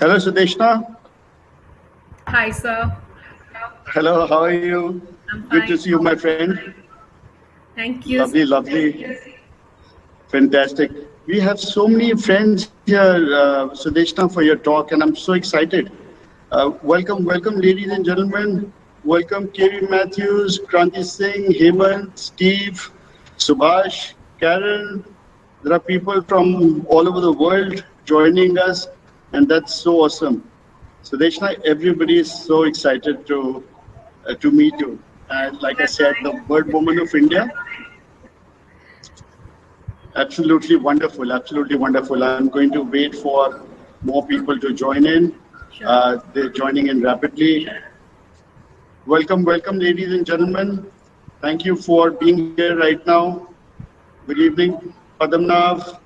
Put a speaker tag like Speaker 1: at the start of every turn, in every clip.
Speaker 1: Hello, Sudeshna.
Speaker 2: Hi, sir.
Speaker 1: Hello, how are you?
Speaker 2: I'm
Speaker 1: Good to
Speaker 2: fine.
Speaker 1: see you, my friend.
Speaker 2: Thank you.
Speaker 1: Lovely, lovely. Fantastic. We have so many friends here, Sudeshna, for your talk, and I'm so excited. Welcome, ladies and gentlemen. Welcome, Kerry Matthews, Kranti Singh, Hemant, Steve, Subhash, Karen. There are people from all over the world joining us, and that's so awesome. Sudeshna, everybody is so excited to meet you. And like I said, the Bird Woman of India. Absolutely wonderful. Absolutely wonderful. I'm going to wait for more people to join in.
Speaker 2: Sure.
Speaker 1: They're joining in rapidly. Welcome, ladies and gentlemen. Thank you for being here right now. Good evening, Padamnav.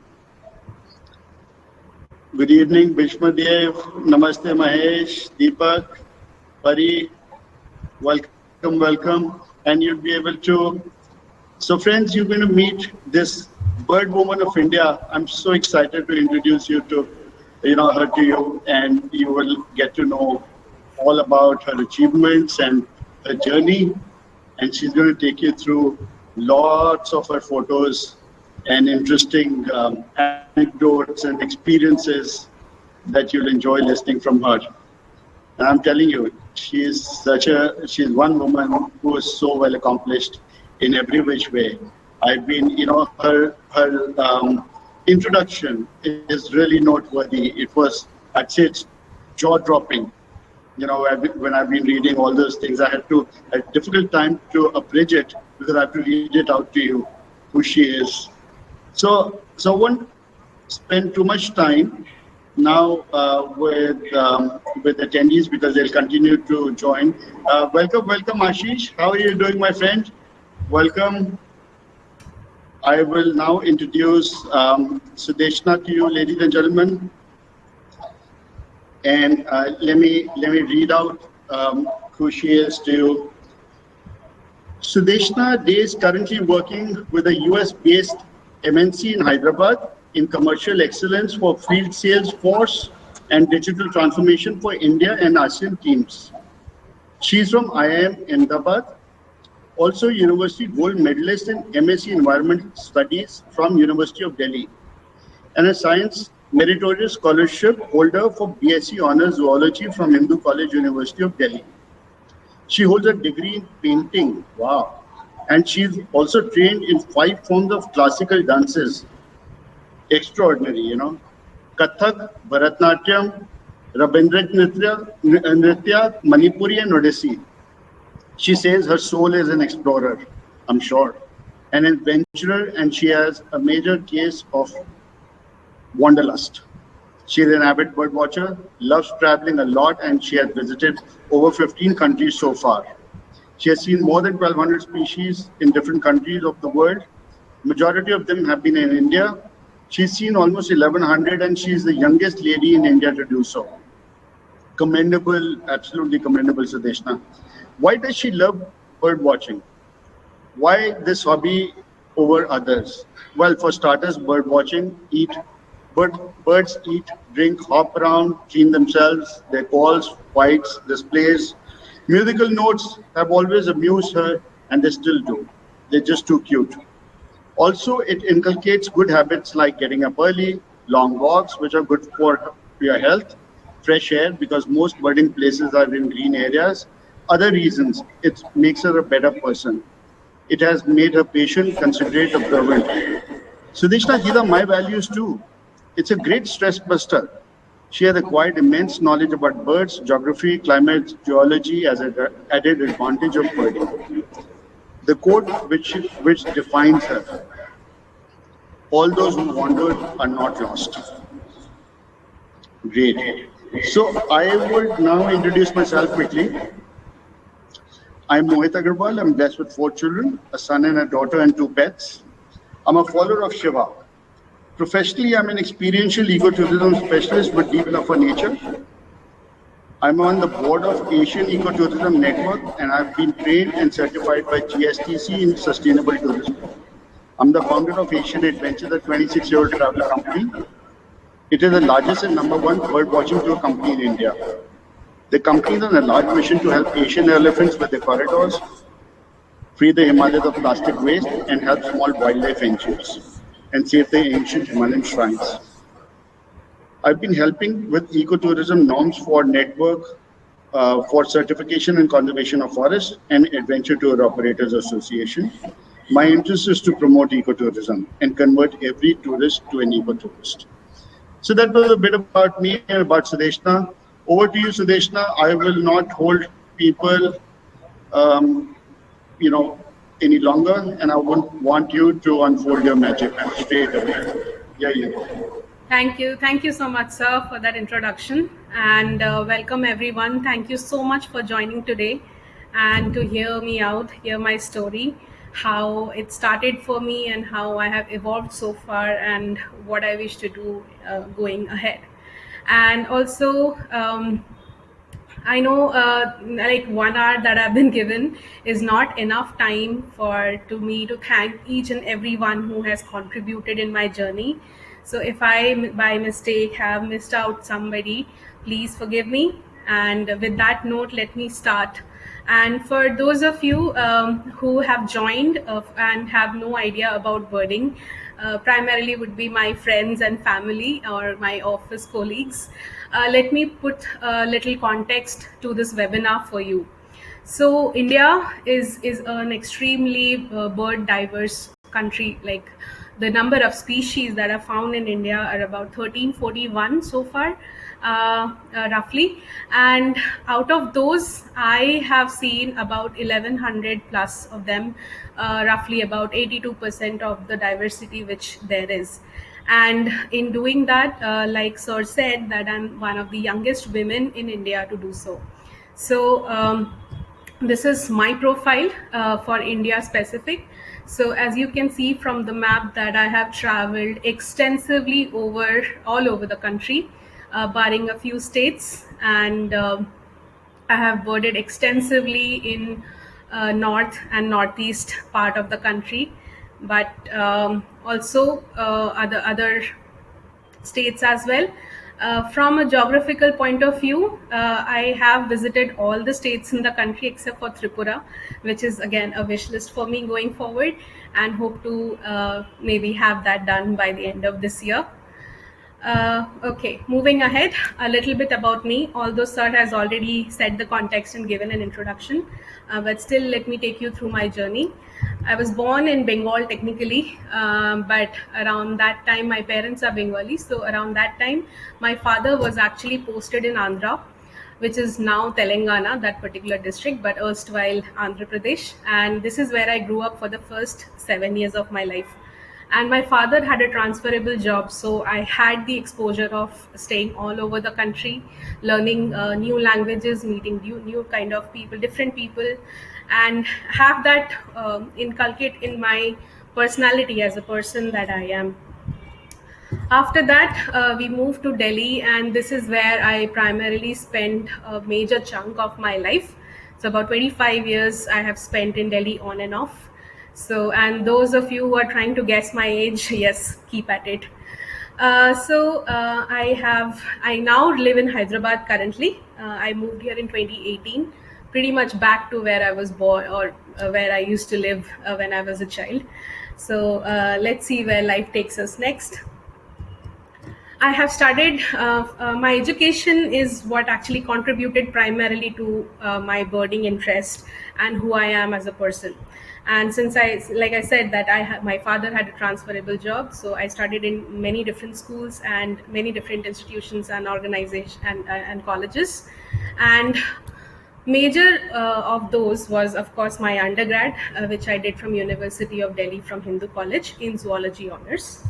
Speaker 1: Good evening, Bhishmadev. Namaste, Mahesh, Deepak, Pari. Welcome. And you'll be able to. So, friends, you're going to meet this Bird Woman of India. I'm so excited to introduce you to, her to you, and you will get to know all about her achievements and her journey. And she's going to take you through lots of her photos and interesting anecdotes and experiences that you'll enjoy listening from her. And I'm telling you, she's one woman who is so well accomplished in every which way. I've been, her introduction is really noteworthy. It was, I'd say, it's jaw dropping. When I've been reading all those things, I had a difficult time to abridge it because I have to read it out to you who she is. So I won't spend too much time now with attendees because they'll continue to join. Welcome, Ashish. How are you doing, my friend? Welcome. I will now introduce Sudeshna to you, ladies and gentlemen. And let me read out who she is to you. Sudeshna Day is currently working with a US-based MNC in Hyderabad in commercial excellence for field sales force and digital transformation for India and ASEAN teams. She's from IIM Ahmedabad, also University Gold Medalist in MSc Environmental Studies from University of Delhi, and a Science Meritorious Scholarship holder for BSc Honours Zoology from Hindu College, University of Delhi. She holds a degree in painting, wow, and she's also trained in 5 forms of classical dances. Extraordinary, Kathak, Bharatnatyam, Rabindra Nritya, Manipuri, and Odissi. She says her soul is an explorer, I'm sure, an adventurer, and she has a major case of wanderlust. She is an avid bird watcher, loves traveling a lot, and she has visited over 15 countries so far. She has seen more than 1,200 species in different countries of the world. Majority of them have been in India. She's seen almost 1,100, and she's the youngest lady in India to do so. Commendable, absolutely commendable, Sudeshna. Why does she love bird watching? Why this hobby over others? Well, for starters, bird watching, birds eat, drink, hop around, clean themselves, their calls, fights, displays. Musical notes have always amused her, and they still do. They're just too cute. Also, it inculcates good habits like getting up early, long walks, which are good for your health, fresh air, because most birding places are in green areas. Other reasons, it makes her a better person. It has made her patient, considerate, observant. Sudeshna, these are my values too. It's a great stress buster. She has acquired immense knowledge about birds, geography, climate, geology as an added advantage of birding. The quote which defines her: all those who wandered are not lost. Great. So I would now introduce myself quickly. I'm Mohit Agarwal. I'm blessed with 4 children, a son and a daughter, and 2 pets. I'm a follower of Shiva. Professionally, I'm an experiential ecotourism specialist with deep love for nature. I'm on the board of Asian Ecotourism Network, and I've been trained and certified by GSTC in sustainable tourism. I'm the founder of Asian Adventures, a 26-year-old travel company. It is the largest and number one bird watching tour company in India. The company is on a large mission to help Asian elephants with their corridors, free the Himalayas of plastic waste, and help small wildlife NGOs, and save the ancient Himalayan shrines. I've been helping with ecotourism norms for network for certification and conservation of forests and Adventure Tour Operators Association. My interest is to promote ecotourism and convert every tourist to an ecotourist. So that was a bit about me and about Sudeshna. Over to you, Sudeshna. I will not hold people, um, any longer, and I won't want you to unfold your magic straight away. Yeah, you go.
Speaker 2: Thank you. Thank you so much, sir, for that introduction. And welcome, everyone. Thank you so much for joining today and to hear me out, hear my story, how it started for me, and how I have evolved so far, and what I wish to do going ahead. And also, I know like 1 hour that I've been given is not enough time for to me to thank each and everyone who has contributed in my journey. So if I by mistake have missed out somebody, please forgive me. And with that note, let me start. And for those of you who have joined and have no idea about birding, primarily would be my friends and family or my office colleagues. Let me put a little context to this webinar for you. So India is an extremely bird diverse country. Like the number of species that are found in India are about 1341 so far, roughly. And out of those, I have seen about 1100 plus of them, roughly about 82% of the diversity which there is. And in doing that, like sir said, that I'm one of the youngest women in India to do so. So this is my profile for India specific. So as you can see from the map that I have traveled extensively all over the country, barring a few states, and I have birded extensively in north and northeast part of the country, but also other states as well. From a geographical point of view, I have visited all the states in the country except for Tripura, which is again a wish list for me going forward, and hope to maybe have that done by the end of this year. Okay, moving ahead, a little bit about me, although sir has already set the context and given an introduction, but still let me take you through my journey. I was born in Bengal technically, but around that time, my parents are Bengali, so around that time, my father was actually posted in Andhra, which is now Telangana, that particular district, but erstwhile Andhra Pradesh. And this is where I grew up for the first 7 years of my life. And my father had a transferable job, so I had the exposure of staying all over the country, learning new languages, meeting new kind of people, different people, and have that inculcate in my personality as a person that I am. After that, we moved to Delhi, and this is where I primarily spent a major chunk of my life. So about 25 years I have spent in Delhi on and off. So, and those of you who are trying to guess my age, yes, keep at it. I now live in Hyderabad currently. I moved here in 2018, pretty much back to where I was born, or where I used to live when I was a child. So let's see where life takes us next. I have started, my education is what actually contributed primarily to my birding interest and who I am as a person. And since like I said, that my father had a transferable job, so I studied in many different schools and many different institutions and organizations and colleges. And major of those was, of course, my undergrad, which I did from University of Delhi from Hindu College in zoology honors.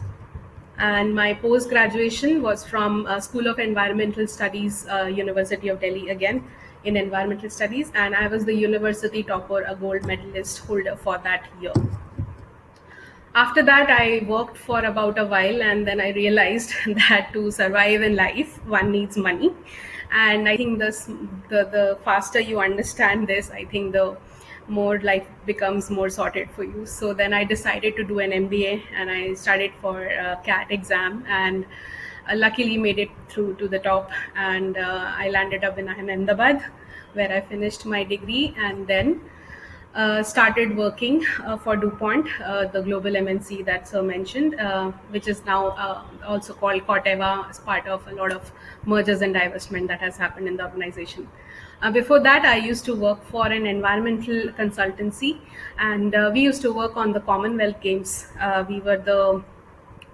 Speaker 2: And my post graduation was from School of Environmental Studies, University of Delhi, again in environmental studies, and I was the university topper, a gold medalist holder for that year. After that, I worked for about a while, and then I realized that to survive in life, one needs money. And I think the faster you understand this, I think the more life becomes more sorted for you. So then I decided to do an MBA, and I studied for a CAT exam, and luckily made it through to the top, and I landed up in Ahmedabad, where I finished my degree, and then started working for DuPont, the global MNC that Sir mentioned, which is now also called Corteva, as part of a lot of mergers and divestment that has happened in the organization. Before that, I used to work for an environmental consultancy, and we used to work on the Commonwealth Games. We were the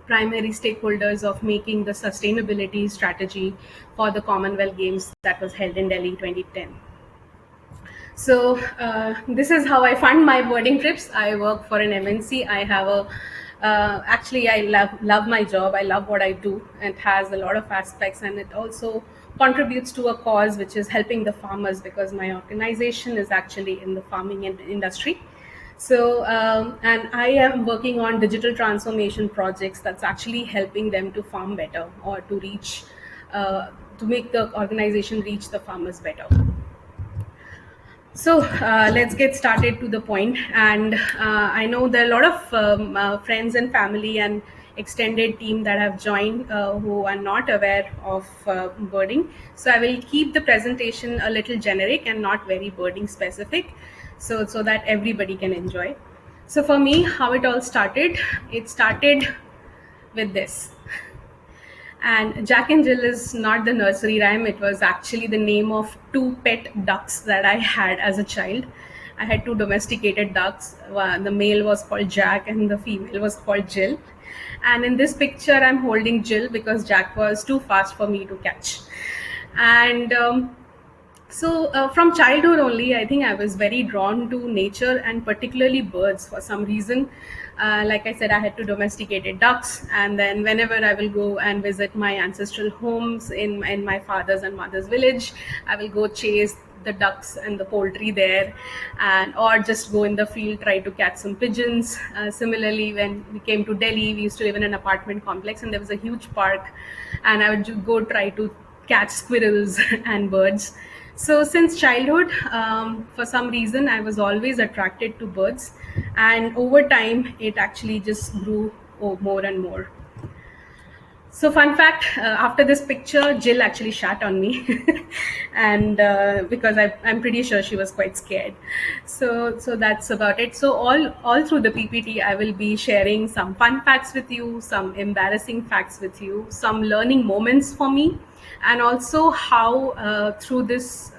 Speaker 2: primary stakeholders of making the sustainability strategy for the Commonwealth Games that was held in Delhi 2010. So this is how I fund my boarding trips. I work for an MNC. I have a actually I love my job. I love what I do. It has a lot of aspects, and it also contributes to a cause which is helping the farmers, because my organization is actually in the farming industry. So and I am working on digital transformation projects that's actually helping them to farm better, or to reach to make the organization reach the farmers better. So let's get started to the point. And I know there are a lot of friends and family and extended team that have joined who are not aware of birding. So I will keep the presentation a little generic and not very birding specific, so that everybody can enjoy. So for me, how it all started, it started with this. And Jack and Jill is not the nursery rhyme. It was actually the name of two pet ducks that I had as a child. I had two domesticated ducks. The male was called Jack and the female was called Jill. And in this picture, I'm holding Jill because Jack was too fast for me to catch. And so from childhood only, I think I was very drawn to nature, and particularly birds for some reason. Like I said, I had two domesticated ducks, and then whenever I will go and visit my ancestral homes in my father's and mother's village, I will go chase the ducks and the poultry there, and or just go in the field, try to catch some pigeons. Similarly, when we came to Delhi, we used to live in an apartment complex, and there was a huge park, and I would go try to catch squirrels and birds. So since childhood, for some reason, I was always attracted to birds, and over time, it actually just grew more and more. So fun fact, after this picture, Jill actually shat on me, and because I'm pretty sure she was quite scared. So that's about it. So all through the PPT, I will be sharing some fun facts with you, some embarrassing facts with you, some learning moments for me, and also how through this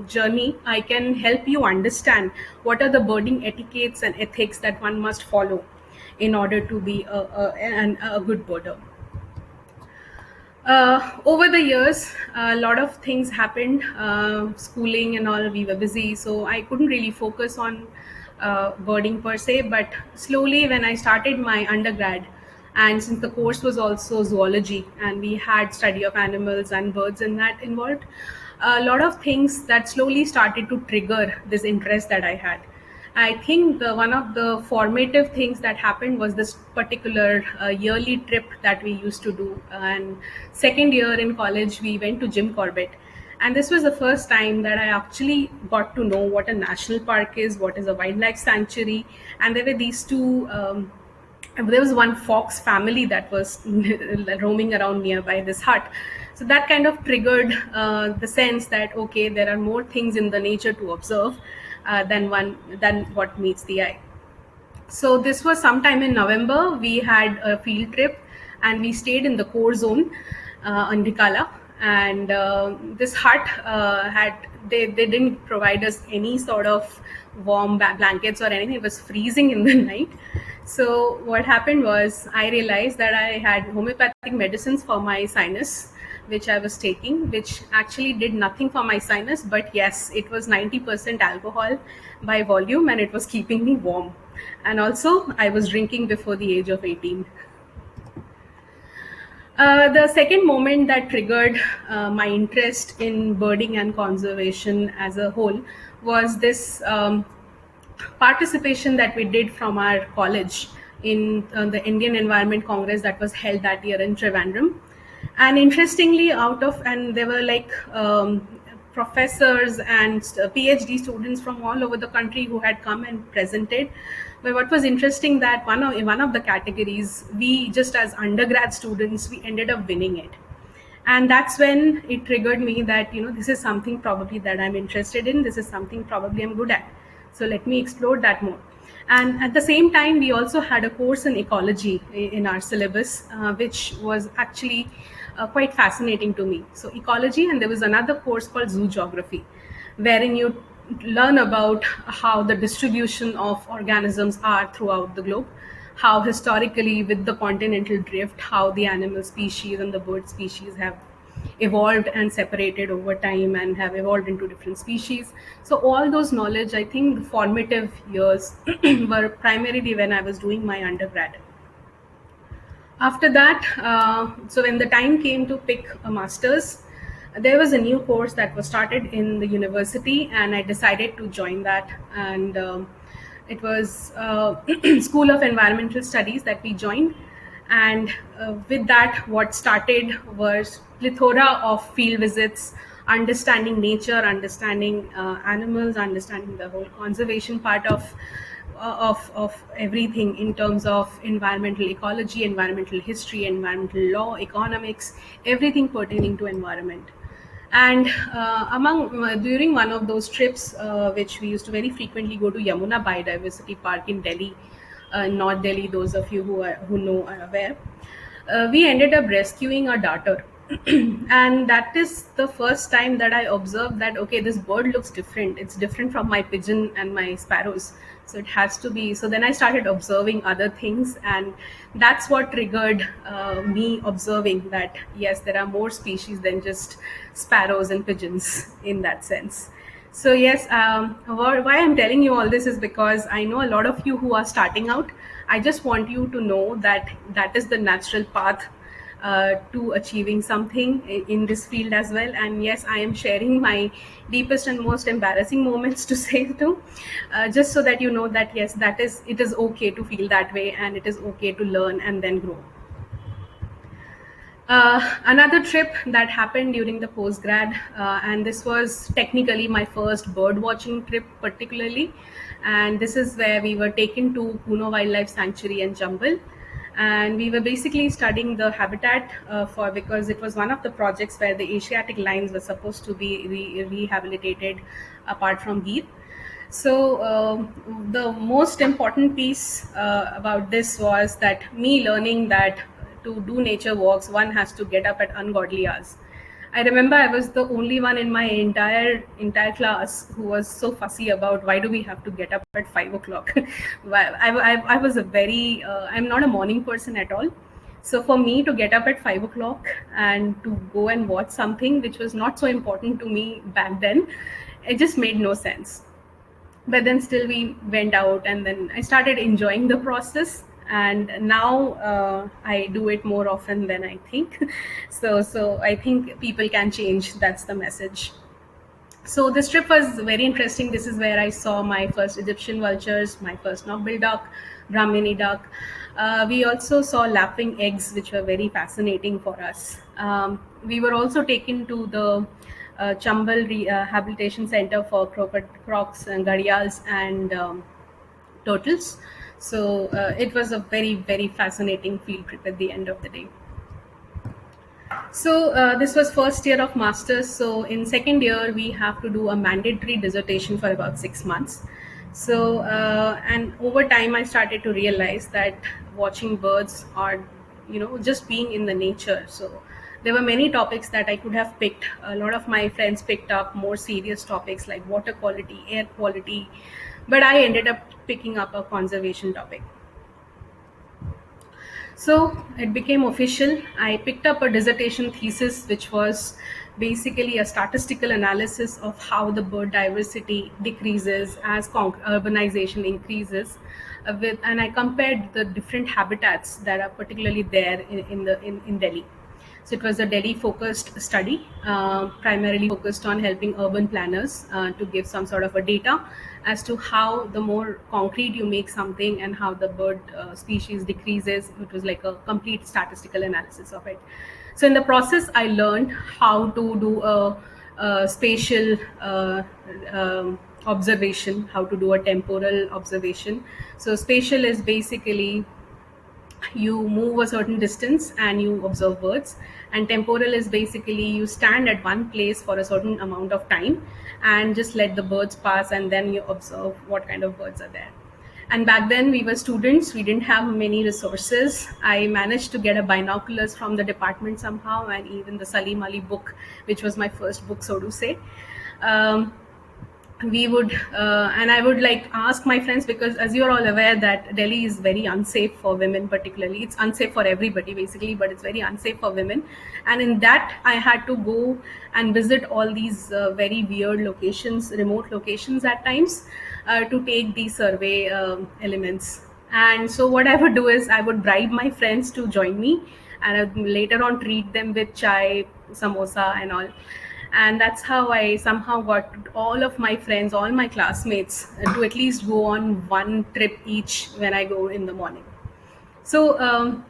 Speaker 2: journey I can help you understand what are the birding etiquettes and ethics that one must follow in order to be a good birder. Over the years, a lot of things happened, schooling and all, we were busy, so I couldn't really focus on birding per se. But slowly, when I started my undergrad, and since the course was also zoology, and we had study of animals and birds in that involved, a lot of things that slowly started to trigger this interest that I had. I think one of the formative things that happened was this particular yearly trip that we used to do. And second year in college, we went to Jim Corbett. And this was the first time that I actually got to know what a national park is, what is a wildlife sanctuary. And there were these two, there was one fox family that was roaming around nearby this hut. So that kind of triggered the sense that, okay, there are more things in the nature to observe than what meets the eye. So this was sometime in November. We had a field trip, and we stayed in the core zone on Dikala. And this hut they didn't provide us any sort of warm blankets or anything. It was freezing in the night. So what happened was, I realized that I had homeopathic medicines for my sinus, which I was taking, which actually did nothing for my sinus, but yes, it was 90% alcohol by volume, and it was keeping me warm. And also, I was drinking before the age of 18. The second moment that triggered my interest in birding and conservation as a whole was this participation that we did from our college in the Indian Environment Congress that was held that year in Trivandrum. And interestingly, and there were like professors and PhD students from all over the country who had come and presented. But what was interesting, that in one of the categories, we just as undergrad students, we ended up winning it. And that's when it triggered me that this is something probably that I'm interested in, this is something probably I'm good at, so let me explore that more. And at the same time, we also had a course in ecology in our syllabus, which was actually quite fascinating to me. So ecology, and there was another course called zoo geography, wherein you learn about how the distribution of organisms are throughout the globe, how historically with the continental drift, how the animal species and the bird species have evolved and separated over time and have evolved into different species. So all those knowledge, I think the formative years were primarily when I was doing my undergrad. After that, so when the time came to pick a master's, there was a new course that was started in the university, and I decided to join that. And it was School of Environmental Studies that we joined. And with that, what started was plethora of field visits, understanding nature, understanding animals, understanding the whole conservation part of everything in terms of environmental ecology, environmental history, environmental law, economics, everything pertaining to environment. And among during one of those trips, which we used to very frequently go to Yamuna Biodiversity Park in Delhi, North Delhi. Those of you who know are aware. We ended up rescuing a darter. And that is the first time that I observed that, okay, this bird looks different, it's different from my pigeon and my sparrows, so it has to be. So then I started observing other things, and that's what triggered me observing that yes, there are more species than just sparrows and pigeons in that sense. So yes, why I'm telling you all this is because I know a lot of you who are starting out. I just want you to know that that is the natural path to achieving something in this field as well. And yes, I am sharing my deepest and most embarrassing moments to say too, just so that you know that yes, it is okay to feel that way, and it is okay to learn and then grow. Another trip that happened during the postgrad, and this was technically my first bird watching trip, particularly. And this is where we were taken to Kuno Wildlife Sanctuary and Jambal, and we were basically studying the habitat because it was one of the projects where the Asiatic lions were supposed to be rehabilitated apart from Gir. So the most important piece about this was that me learning that to do nature walks, one has to get up at ungodly hours. I remember I was the only one in my entire class who was so fussy about why do we have to get up at 5 o'clock. I was a very I'm not a morning person at all. So for me to get up at 5 o'clock and to go and watch something which was not so important to me back then, it just made no sense. But then still we went out, and then I started enjoying the process, and now I do it more often than I think. So I think people can change. That's the message. So this trip was very interesting. This is where I saw my first Egyptian vultures, my first knockbill duck, Brahmini duck. We also saw lapwing eggs, which were very fascinating for us. We were also taken to the Chambal Rehabilitation Center for crocs and gharials and turtles. So it was a very, very fascinating field trip at the end of the day. So this was first year of masters. So in second year, we have to do a mandatory dissertation for about 6 months. So and over time, I started to realize that watching birds or just being in the nature. So there were many topics that I could have picked. A lot of my friends picked up more serious topics like water quality, air quality, but I ended up picking up a conservation topic. So it became official. I picked up a dissertation thesis, which was basically a statistical analysis of how the bird diversity decreases as urbanization increases, and I compared the different habitats that are particularly there in Delhi. So it was a Delhi-focused study, primarily focused on helping urban planners to give some sort of a data as to how the more concrete you make something and how the bird species decreases. It was like a complete statistical analysis of it. So in the process, I learned how to do a spatial observation, how to do a temporal observation. So spatial is basically you move a certain distance and you observe birds, and temporal is basically you stand at one place for a certain amount of time and just let the birds pass, and then you observe what kind of birds are there. And back then we were students, we didn't have many resources. I managed to get a binoculars from the department somehow, and even the Salim Ali book, which was my first book, so to say. We would and I would like ask my friends, because as you're all aware that Delhi is very unsafe for women. Particularly, it's unsafe for everybody basically, but it's very unsafe for women. And in that I had to go and visit all these very weird locations, remote locations at times, to take these survey elements. And so what I would do is I would bribe my friends to join me, and I would later on treat them with chai, samosa and all. And that's how I somehow got all of my friends, all my classmates, to at least go on one trip each when I go in the morning. So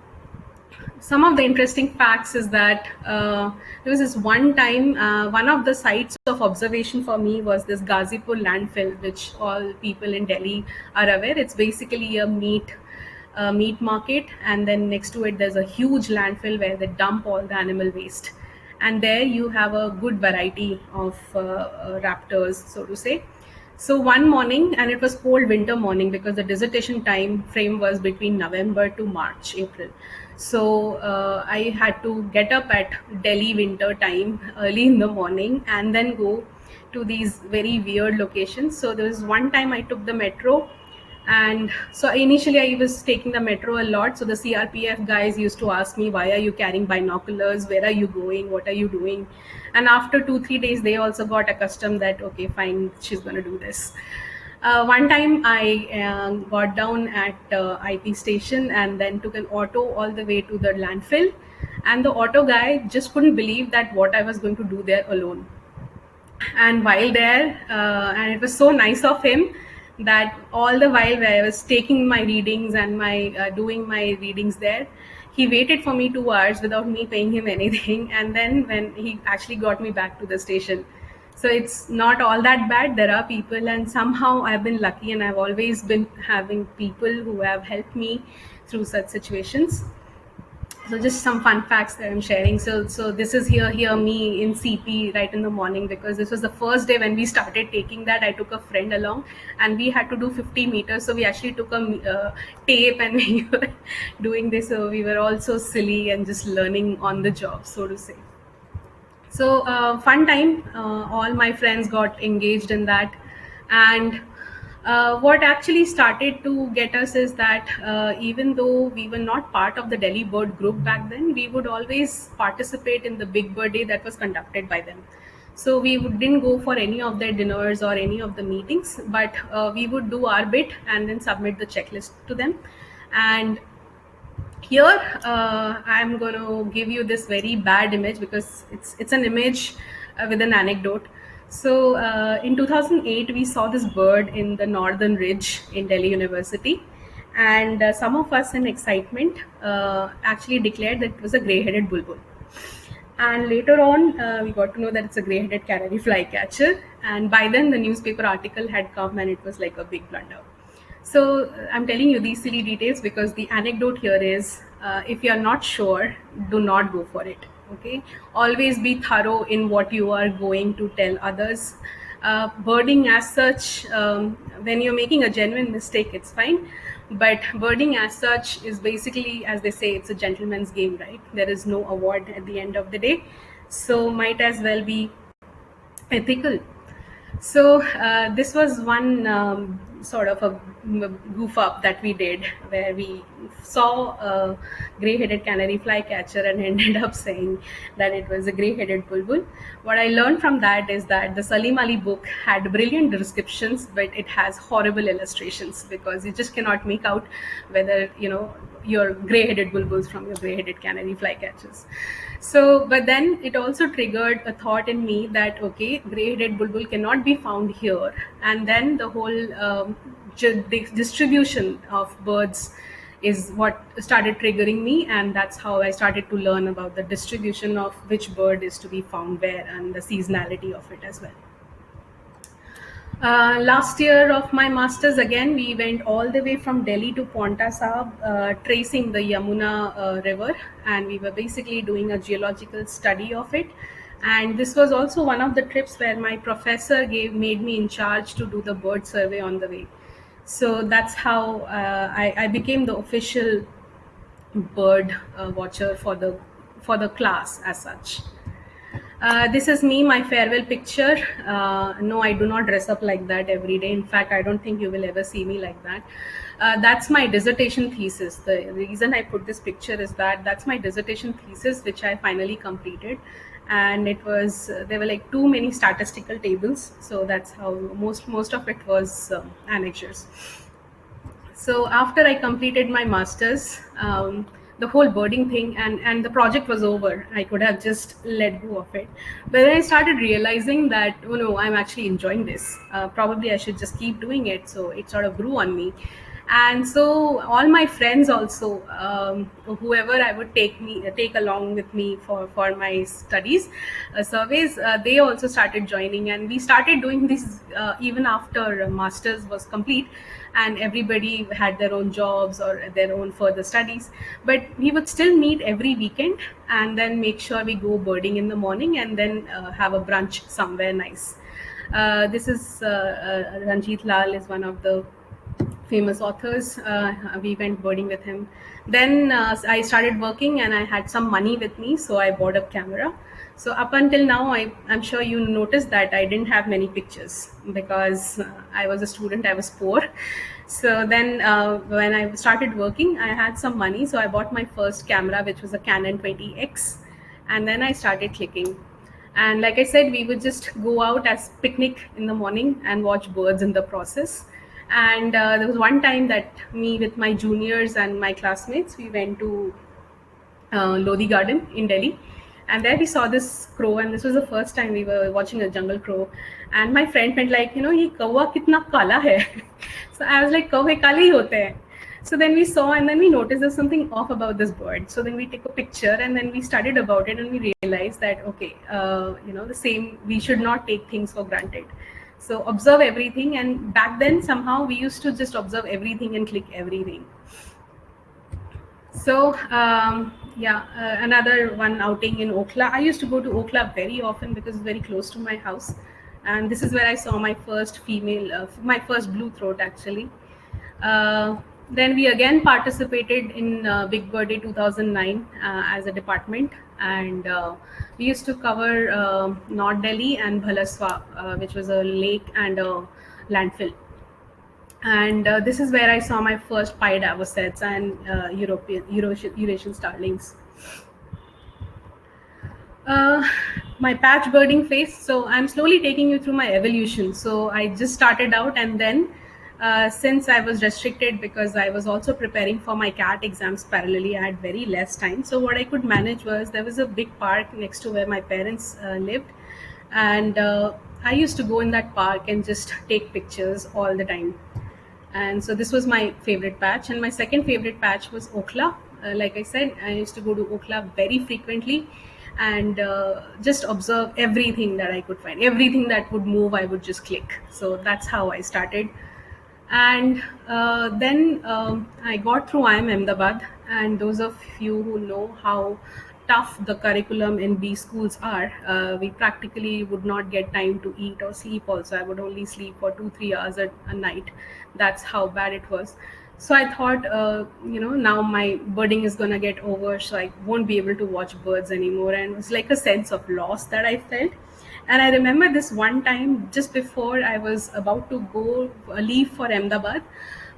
Speaker 2: some of the interesting facts is that there was this one time, one of the sites of observation for me was this Ghazipur landfill, which all people in Delhi are aware. It's basically a meat market, and then next to it there's a huge landfill where they dump all the animal waste. And there you have a good variety of raptors, so to say. So one morning, and it was cold winter morning because the dissertation time frame was between November to March, April. So I had to get up at Delhi winter time early in the morning and then go to these very weird locations. So there was one time I took the metro, and so initially I was taking the metro a lot. So the CRPF guys used to ask me, why are you carrying binoculars? Where are you going? What are you doing? And after 2-3 days, they also got accustomed that, okay, fine, she's going to do this. One time I got down at IP station and then took an auto all the way to the landfill. And the auto guy just couldn't believe that what I was going to do there alone. And while there, and it was so nice of him, that all the while where I was taking my readings and my doing my readings there, he waited for me 2 hours without me paying him anything. And then when he actually got me back to the station. So it's not all that bad. There are people, and somehow I've been lucky, and I've always been having people who have helped me through such situations. So just some fun facts that I'm sharing. So this is here me in CP right in the morning, because this was the first day when we started taking that. I took a friend along, and we had to do 50 meters. So we actually took a tape, and we were doing this. So we were all so silly and just learning on the job, so to say. So fun time. All my friends got engaged in that, and what actually started to get us is that even though we were not part of the Delhi Bird group back then, we would always participate in the Big Bird Day that was conducted by them. So we didn't go for any of their dinners or any of the meetings, but we would do our bit and then submit the checklist to them. And here I'm going to give you this very bad image, because it's an image with an anecdote. So in 2008, we saw this bird in the Northern Ridge in Delhi University, and some of us in excitement actually declared that it was a grey-headed bulbul. And later on, we got to know that it's a grey-headed canary flycatcher, and by then the newspaper article had come, and it was like a big blunder. So I'm telling you these silly details because the anecdote here is, if you're not sure, do not go for it. Okay, always be thorough in what you are going to tell others. Birding as such, when you're making a genuine mistake, it's fine, but birding as such is basically, as they say, it's a gentleman's game, right? There is no award at the end of the day, so might as well be ethical. So this was one sort of a goof up that we did, where we saw a grey-headed canary flycatcher and ended up saying that it was a grey-headed bulbul. What I learned from that is that the Salim Ali book had brilliant descriptions, but it has horrible illustrations, because you just cannot make out whether your grey-headed bulbuls from your grey-headed canary flycatchers. So, but then it also triggered a thought in me that, okay, grey-headed bulbul cannot be found here, and then the whole distribution of birds is what started triggering me, and that's how I started to learn about the distribution of which bird is to be found where and the seasonality of it as well. Last year of my masters, again we went all the way from Delhi to Paonta Sahib, tracing the Yamuna river, and we were basically doing a geological study of it. And this was also one of the trips where my professor made me in charge to do the bird survey on the way. So that's how I became the official bird watcher for the class as such. This is me, my farewell picture. No, I do not dress up like that every day. In fact, I don't think you will ever see me like that. That's my dissertation thesis. The reason I put this picture is that that's my dissertation thesis, which I finally completed. And it was there were like too many statistical tables, so that's how most of it was annexures. So after I completed my masters, the whole birding thing and the project was over. I could have just let go of it, but then I started realizing that, oh no, I'm actually enjoying this. Probably I should just keep doing it. So it sort of grew on me. And so all my friends also, whoever I would take along with me for my studies, surveys, they also started joining, and we started doing this even after masters was complete, and everybody had their own jobs or their own further studies. But we would still meet every weekend and then make sure we go birding in the morning and then have a brunch somewhere nice. This is Ranjit Lal is one of the famous authors. We went birding with him. Then I started working and I had some money with me, so I bought a camera. So up until now, I'm sure you noticed that I didn't have many pictures because I was a student, I was poor. So then when I started working, I had some money, so I bought my first camera, which was a Canon 20X, and then I started clicking. And like I said, we would just go out as picnic in the morning and watch birds in the process. And there was one time that me with my juniors and my classmates, we went to Lodi Garden in Delhi, and there we saw this crow, and this was the first time we were watching a jungle crow. And my friend went like, ye kawa kitna kala hai. So I was like, kawe kale hi hote hain. So then we saw, and then we noticed there's something off about this bird. So then we took a picture, and then we studied about it, and we realized that okay, the same, we should not take things for granted. So observe everything, and back then somehow we used to just observe everything and click everything. So another one outing in Okhla. I used to go to Okhla very often because it's very close to my house, and this is where I saw my first my first blue throat actually. Then we again participated in Big Bird 2009 as a department, and we used to cover North Delhi and Bhalaswa, which was a lake and a landfill. And this is where I saw my first pied avocets and Eurasian starlings. My patch birding phase. So I'm slowly taking you through my evolution. So I just started out, and then since I was restricted because I was also preparing for my CAT exams parallelly, I had very less time. So what I could manage was, there was a big park next to where my parents lived, and I used to go in that park and just take pictures all the time. And so this was my favorite patch. And my second favorite patch was Okhla. Like I said, I used to go to Okhla very frequently and just observe everything that I could find. Everything that would move, I would just click. So that's how I started. And then I got through IIM Ahmedabad, and those of you who know how tough the curriculum in B schools are, we practically would not get time to eat or sleep also. I would only sleep for 2-3 hours a night. That's how bad it was. So I thought, now my birding is going to get over, so I won't be able to watch birds anymore. And it was like a sense of loss that I felt. And I remember this one time, just before I was about to go leave for Ahmedabad,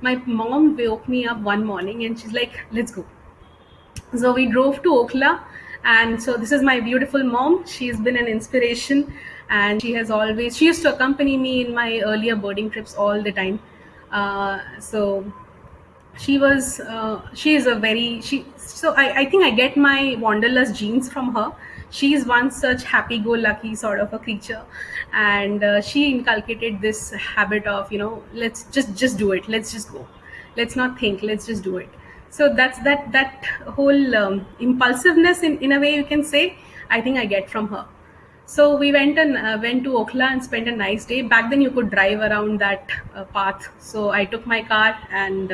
Speaker 2: my mom woke me up one morning and she's like, let's go. So we drove to Okhla, and so this is my beautiful mom. She's been an inspiration, and she used to accompany me in my earlier birding trips all the time. So she is a very, so I think I get my wanderlust genes from her. She's one such happy-go-lucky sort of a creature, and she inculcated this habit of, let's just do it. Let's just go. Let's not think. Let's just do it. So that's that whole impulsiveness in a way you can say, I think I get from her. So we went to Okhla and spent a nice day. Back then, you could drive around that path. So I took my car, and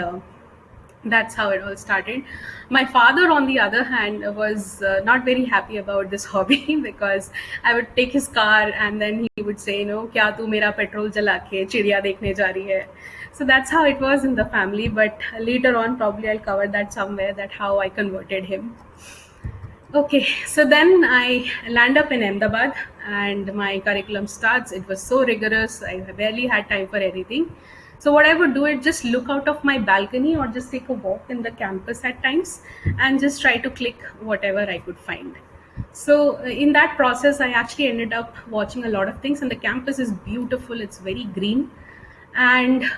Speaker 2: that's how it all started. My father, on the other hand, was not very happy about this hobby because I would take his car and then he would say, "क्या तू मेरा petrol जला के चिड़िया देखने जा रही है?" So that's how it was in the family. But later on, probably I'll cover that somewhere. That how I converted him. Okay, so then I land up in Ahmedabad and my curriculum starts. It was so rigorous, I barely had time for anything. So, what I would do is just look out of my balcony or just take a walk in the campus at times and just try to click whatever I could find. So, in that process, I actually ended up watching a lot of things, and the campus is beautiful, it's very green. And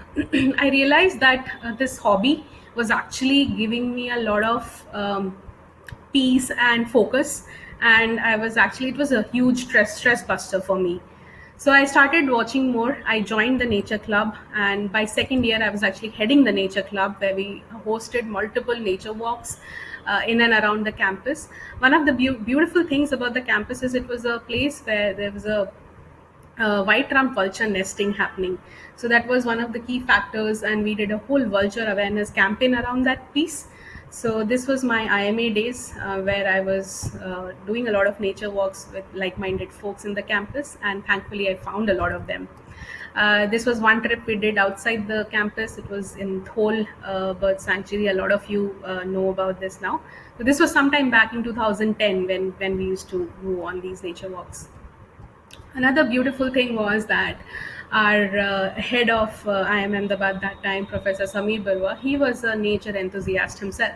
Speaker 2: I realized that this hobby was actually giving me a lot of peace and focus, and I was actually, it was a huge stress buster for me. So I started watching more. I joined the nature club, and by second year I was actually heading the nature club, where we hosted multiple nature walks in and around the campus. One of the beautiful things about the campus is it was a place where there was a white-rumped vulture nesting happening. So that was one of the key factors, and we did a whole vulture awareness campaign around that piece. So this was my IMA days, where I was doing a lot of nature walks with like-minded folks in the campus, and thankfully I found a lot of them. This was one trip we did outside the campus. It was in Thol Bird Sanctuary. A lot of you know about this now. So this was sometime back in 2010 when we used to go on these nature walks. Another beautiful thing was that our head of IIM Ahmedabad that time, Professor Sameer Barua, he was a nature enthusiast himself.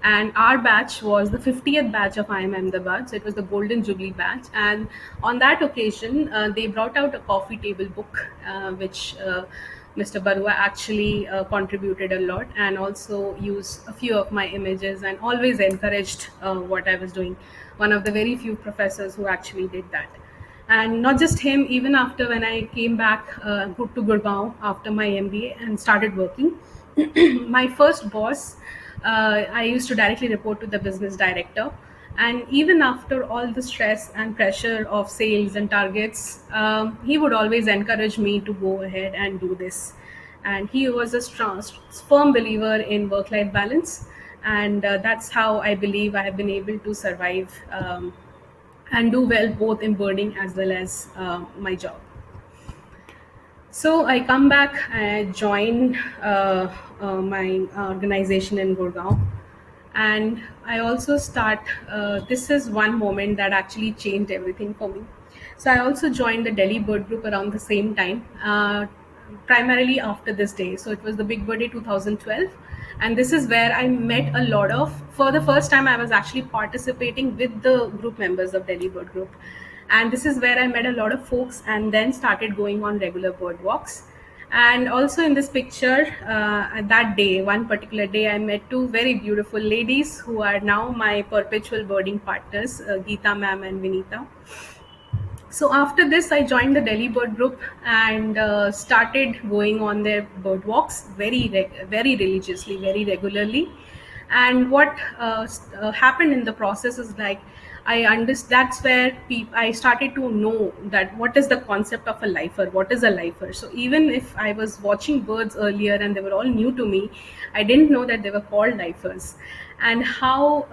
Speaker 2: And our batch was the 50th batch of IIM Ahmedabad, so it was the Golden Jubilee batch. And on that occasion, they brought out a coffee table book, which Mr. Barua actually contributed a lot, and also used a few of my images and always encouraged what I was doing. One of the very few professors who actually did that. And not just him, even after when I came back to Gurgaon after my MBA and started working, my first boss, I used to directly report to the business director. And even after all the stress and pressure of sales and targets, he would always encourage me to go ahead and do this. And he was a strong, firm believer in work-life balance. And that's how I believe I have been able to survive and do well both in birding as well as my job. So I come back, I join my organization in Gurgaon, and I also start, this is one moment that actually changed everything for me. So I also joined the Delhi Bird Group around the same time, primarily after this day. So it was the Big Bird Day 2012. And this is where I met a lot of, for the first time, I was actually participating with the group members of Delhi Bird Group. And this is where I met a lot of folks and then started going on regular bird walks. And also in this picture, that day, one particular day, I met two very beautiful ladies who are now my perpetual birding partners, Geeta ma'am and Vinita. So after this, I joined the Delhi Bird Group and started going on their bird walks very religiously, very regularly. And what happened in the process is like, I understand, that's where I started to know that what is the concept of a lifer, what is a lifer. So even if I was watching birds earlier and they were all new to me, I didn't know that they were called lifers, and how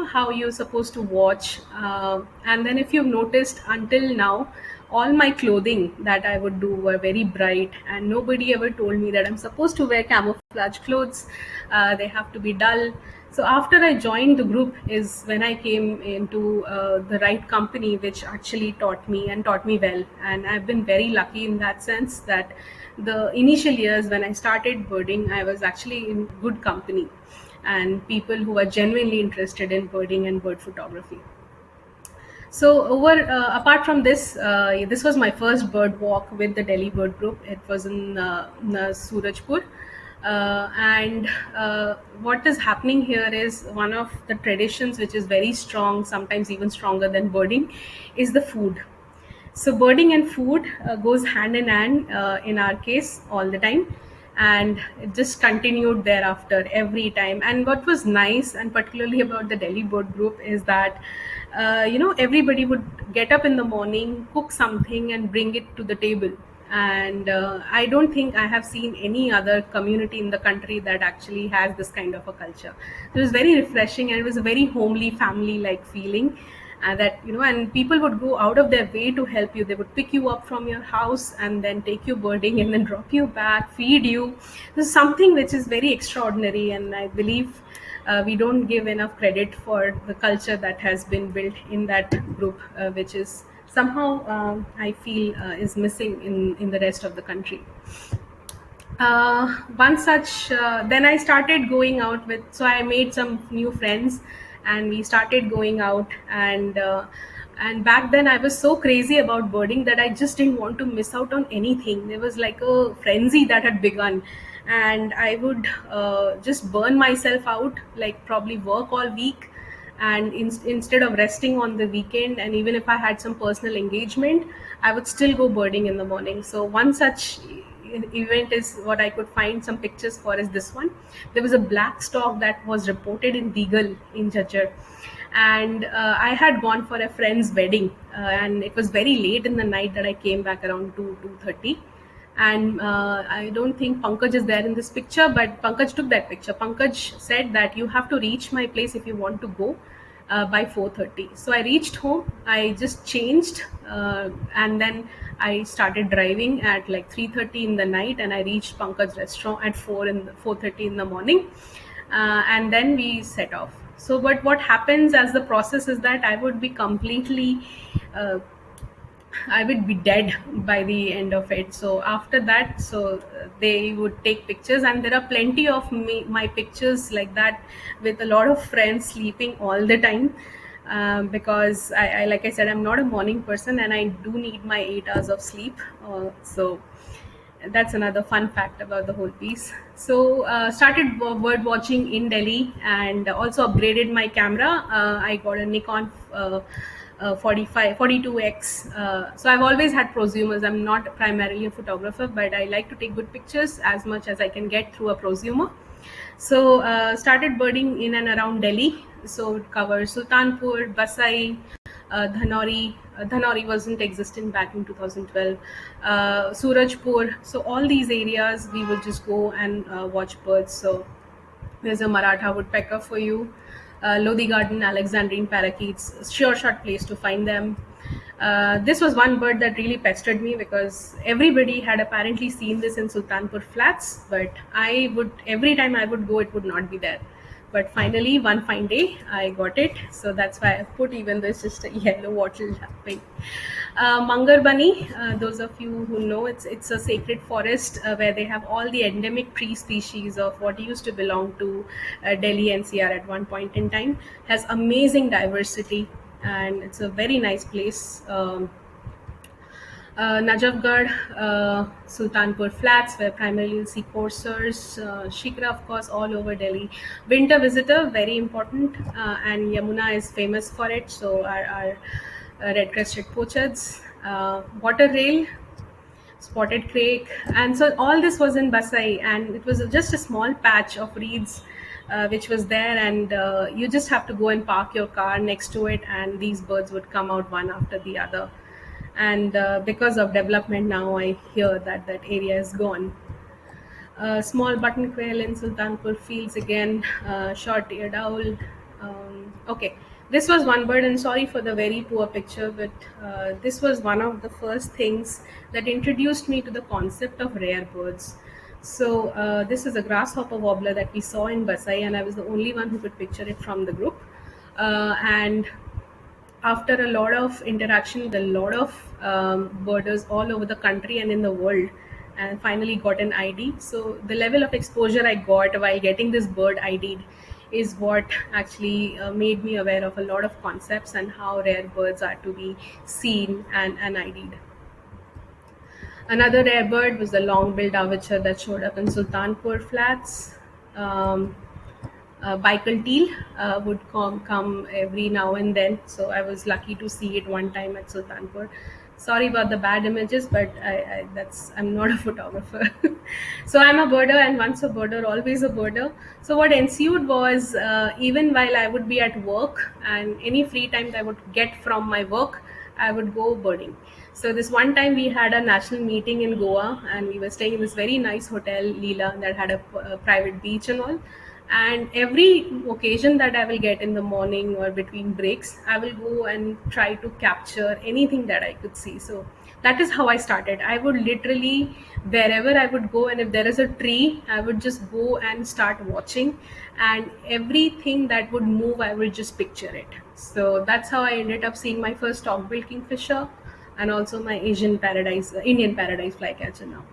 Speaker 2: how you're supposed to watch. And then if you've noticed, until now, all my clothing that I would do were very bright, and nobody ever told me that I'm supposed to wear camouflage clothes. They have to be dull. So after I joined the group is when I came into the right company, which actually taught me well. And I've been very lucky in that sense that the initial years when I started birding, I was actually in good company and people who are genuinely interested in birding and bird photography. So apart from this, this was my first bird walk with the Delhi Bird Group. It was in Surajpur. And what is happening here is one of the traditions which is very strong, sometimes even stronger than birding, is the food. So birding and food goes hand in hand in our case all the time. and it just continued thereafter every time. And what was nice, and particularly about the Delhi Board Group, is that everybody would get up in the morning, cook something, and bring it to the table. And I don't think I have seen any other community in the country that actually has this kind of a culture. It was very refreshing, and it was a very homely, family like feeling. That and people would go out of their way to help you. They would pick you up from your house and then take you birding and then drop you back, feed you. This is something which is very extraordinary, and I believe we don't give enough credit for the culture that has been built in that group, which is somehow I feel is missing in the rest of the country. One such Then I started going out with, so I made some new friends, and we started going out. And back then I was so crazy about birding that I just didn't want to miss out on anything. There was like a frenzy that had begun, and I would just burn myself out, like probably work all week, and instead of resting on the weekend, and even if I had some personal engagement, I would still go birding in the morning. So one such event is what I could find some pictures for is this one. There was a black stork that was reported in Deagle in Jhajjar, and I had gone for a friend's wedding, and it was very late in the night that I came back around 2:30. And I don't think Pankaj is there in this picture, but Pankaj took that picture. Pankaj said that you have to reach my place if you want to go by 4:30. So I reached home, I just changed, and then I started driving at like 3:30 in the night, and I reached Pankaj's restaurant at 4:30 in the morning, and then we set off. So, but what happens as the process is that I would be completely uh, I would be dead by the end of it. So after that, they would take pictures, and there are plenty of my pictures like that, with a lot of friends sleeping all the time, because I, like I said, I'm not a morning person, and I do need my 8 hours of sleep. So that's another fun fact about the whole piece. So started bird watching in Delhi, and also upgraded my camera. I got a Nikon 42x. So I've always had prosumers. I'm not primarily a photographer, but I like to take good pictures as much as I can get through a prosumer. So started birding in and around Delhi. So it covers Sultanpur, Basai, Dhanori. Dhanori wasn't existent back in 2012. Surajpur. So all these areas we would just go and watch birds. So there's a Maratha woodpecker for you. Lodi Garden, Alexandrine parakeets, sure shot place to find them. This was one bird that really pestered me, because everybody had apparently seen this in Sultanpur Flats, but every time I would go, it would not be there. But finally, one fine day, I got it. So that's why I put, even though it's just a yellow wattle wing. Mangar Bunny, those of you who know, it's a sacred forest where they have all the endemic tree species of what used to belong to Delhi NCR at one point in time. Has amazing diversity, and it's a very nice place. Najafgarh, Sultanpur Flats, where primarily you'll see coursers, Shikra, of course, all over Delhi. Winter visitor, very important, and Yamuna is famous for it. So our red-crested pochards, water rail, spotted crake, and so all this was in Basai, and it was just a small patch of reeds which was there, and you just have to go and park your car next to it, and these birds would come out one after the other. And because of development now, I hear that that area is gone. Small button quail in Sultanpur Fields again, short-eared owl. Okay, this was one bird, and sorry for the very poor picture, but this was one of the first things that introduced me to the concept of rare birds. So this is a grasshopper warbler that we saw in Basai, and I was the only one who could picture it from the group. And after a lot of interaction with a lot of birders all over the country and in the world, and finally got an ID. So the level of exposure I got while getting this bird ID'd is what actually made me aware of a lot of concepts and how rare birds are to be seen and ID'd. Another rare bird was the long-billed dowitcher that showed up in Sultanpur Flats. Um, Baikal teal would come every now and then. So I was lucky to see it one time at Sultanpur. Sorry about the bad images, but I'm not a photographer. So I'm a birder, and once a birder, always a birder. So what ensued was, even while I would be at work and any free time that I would get from my work, I would go birding. So this one time we had a national meeting in Goa, and we were staying in this very nice hotel, Leela, that had a private beach and all. And every occasion that I will get in the morning or between breaks, I will go and try to capture anything that I could see. So that is how I started. I would literally, wherever I would go, and if there is a tree, I would just go and start watching, and everything that would move, I would just picture it. So that's how I ended up seeing my first stock-billed kingfisher, and also my Indian paradise flycatcher now.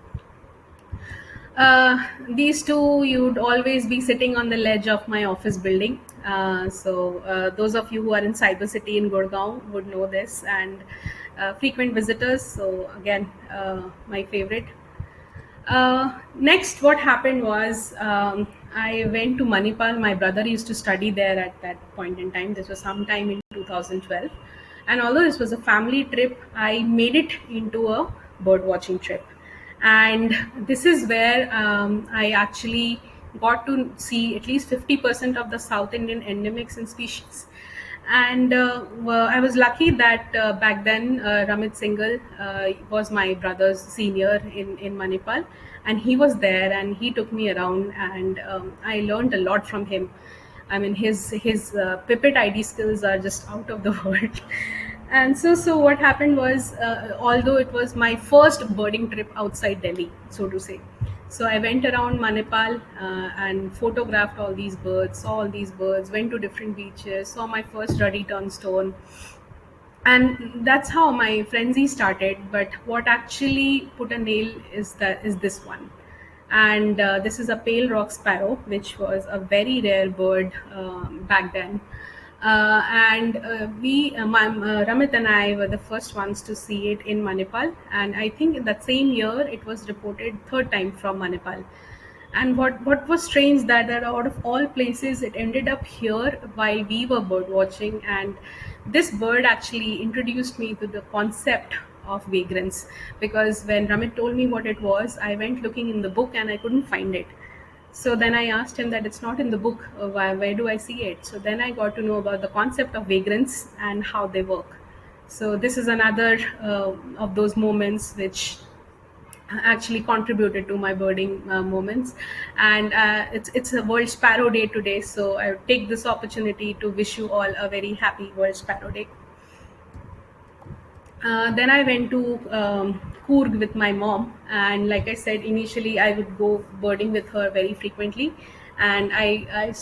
Speaker 2: These two, you'd always be sitting on the ledge of my office building. Those of you who are in Cyber City in Gurgaon would know this, and frequent visitors. So again, my favorite. Next, what happened was, I went to Manipal. My brother used to study there at that point in time. This was sometime in 2012. And although this was a family trip, I made it into a bird watching trip. And this is where I actually got to see at least 50% of the South Indian endemics and species. And I was lucky that back then Ramit Singhal was my brother's senior in Manipal, and he was there and he took me around, and I learned a lot from him. I mean, his pipit ID skills are just out of the world. And so what happened was, although it was my first birding trip outside Delhi, so to say, so I went around Manipal and photographed all these birds, saw all these birds, went to different beaches, saw my first ruddy turnstone, and that's how my frenzy started. But what actually put a nail is this one. And this is a pale rock sparrow, which was a very rare bird back then. And Ramit and I were the first ones to see it in Manipal, and I think in that same year it was reported third time from Manipal. And what was strange, that out of all places it ended up here while we were bird watching, and this bird actually introduced me to the concept of vagrants, because when Ramit told me what it was, I went looking in the book and I couldn't find it. So then I asked him that it's not in the book, where do I see it? So then I got to know about the concept of vagrants and how they work. So this is another of those moments which actually contributed to my birding moments. And it's a World Sparrow Day today, so I take this opportunity to wish you all a very happy World Sparrow Day. Then I went to Coorg with my mom, and like I said, initially I would go birding with her very frequently, and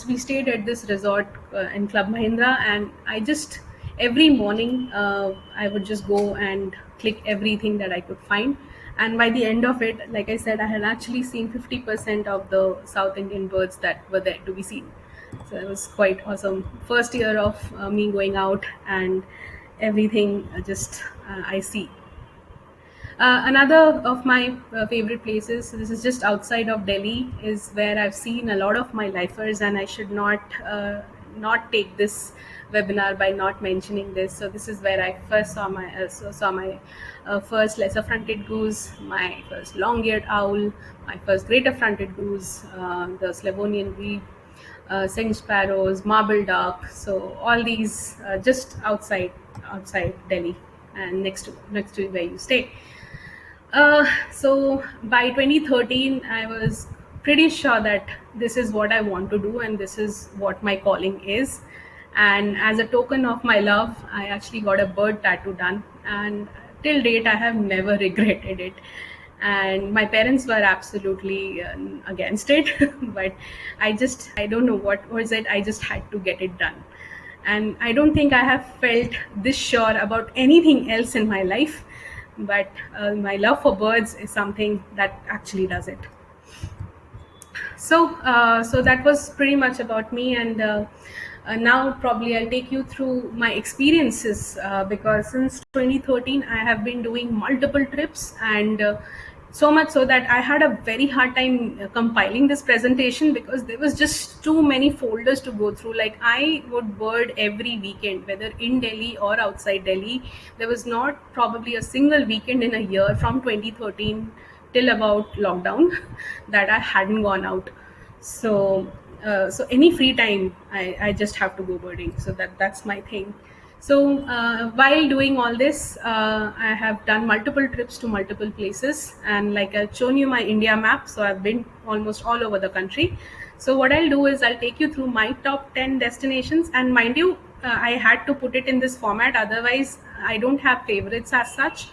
Speaker 2: we stayed at this resort in Club Mahindra, and I just every morning I would just go and click everything that I could find. And by the end of it, like I said, I had actually seen 50% of the South Indian birds that were there to be seen. So it was quite awesome. First year of me going out, and everything I see. Another of my favorite places, this is just outside of Delhi, is where I've seen a lot of my lifers, and I should not take this webinar by not mentioning this. So this is where I first saw my first lesser fronted goose, my first long-eared owl, my first greater fronted goose, the Slavonian grebe, singed sparrows, marble duck. So all these just outside Delhi and next to where you stay. So by 2013, I was pretty sure that this is what I want to do and this is what my calling is. And as a token of my love, I actually got a bird tattoo done, and till date I have never regretted it. And my parents were absolutely against it, but I don't know what was it, I just had to get it done. And I don't think I have felt this sure about anything else in my life, but my love for birds is something that actually does it. So that was pretty much about me, and now probably I'll take you through my experiences, because since 2013 I have been doing multiple trips, and So much so that I had a very hard time compiling this presentation, because there was just too many folders to go through. Like, I would bird every weekend, whether in Delhi or outside Delhi. There was not probably a single weekend in a year from 2013 till about lockdown that I hadn't gone out. So any free time, I just have to go birding. So that's my thing. So while doing all this, I have done multiple trips to multiple places, and like I've shown you my India map, so I've been almost all over the country. So what I'll do is I'll take you through my top 10 destinations, and mind you, I had to put it in this format, otherwise I don't have favorites as such.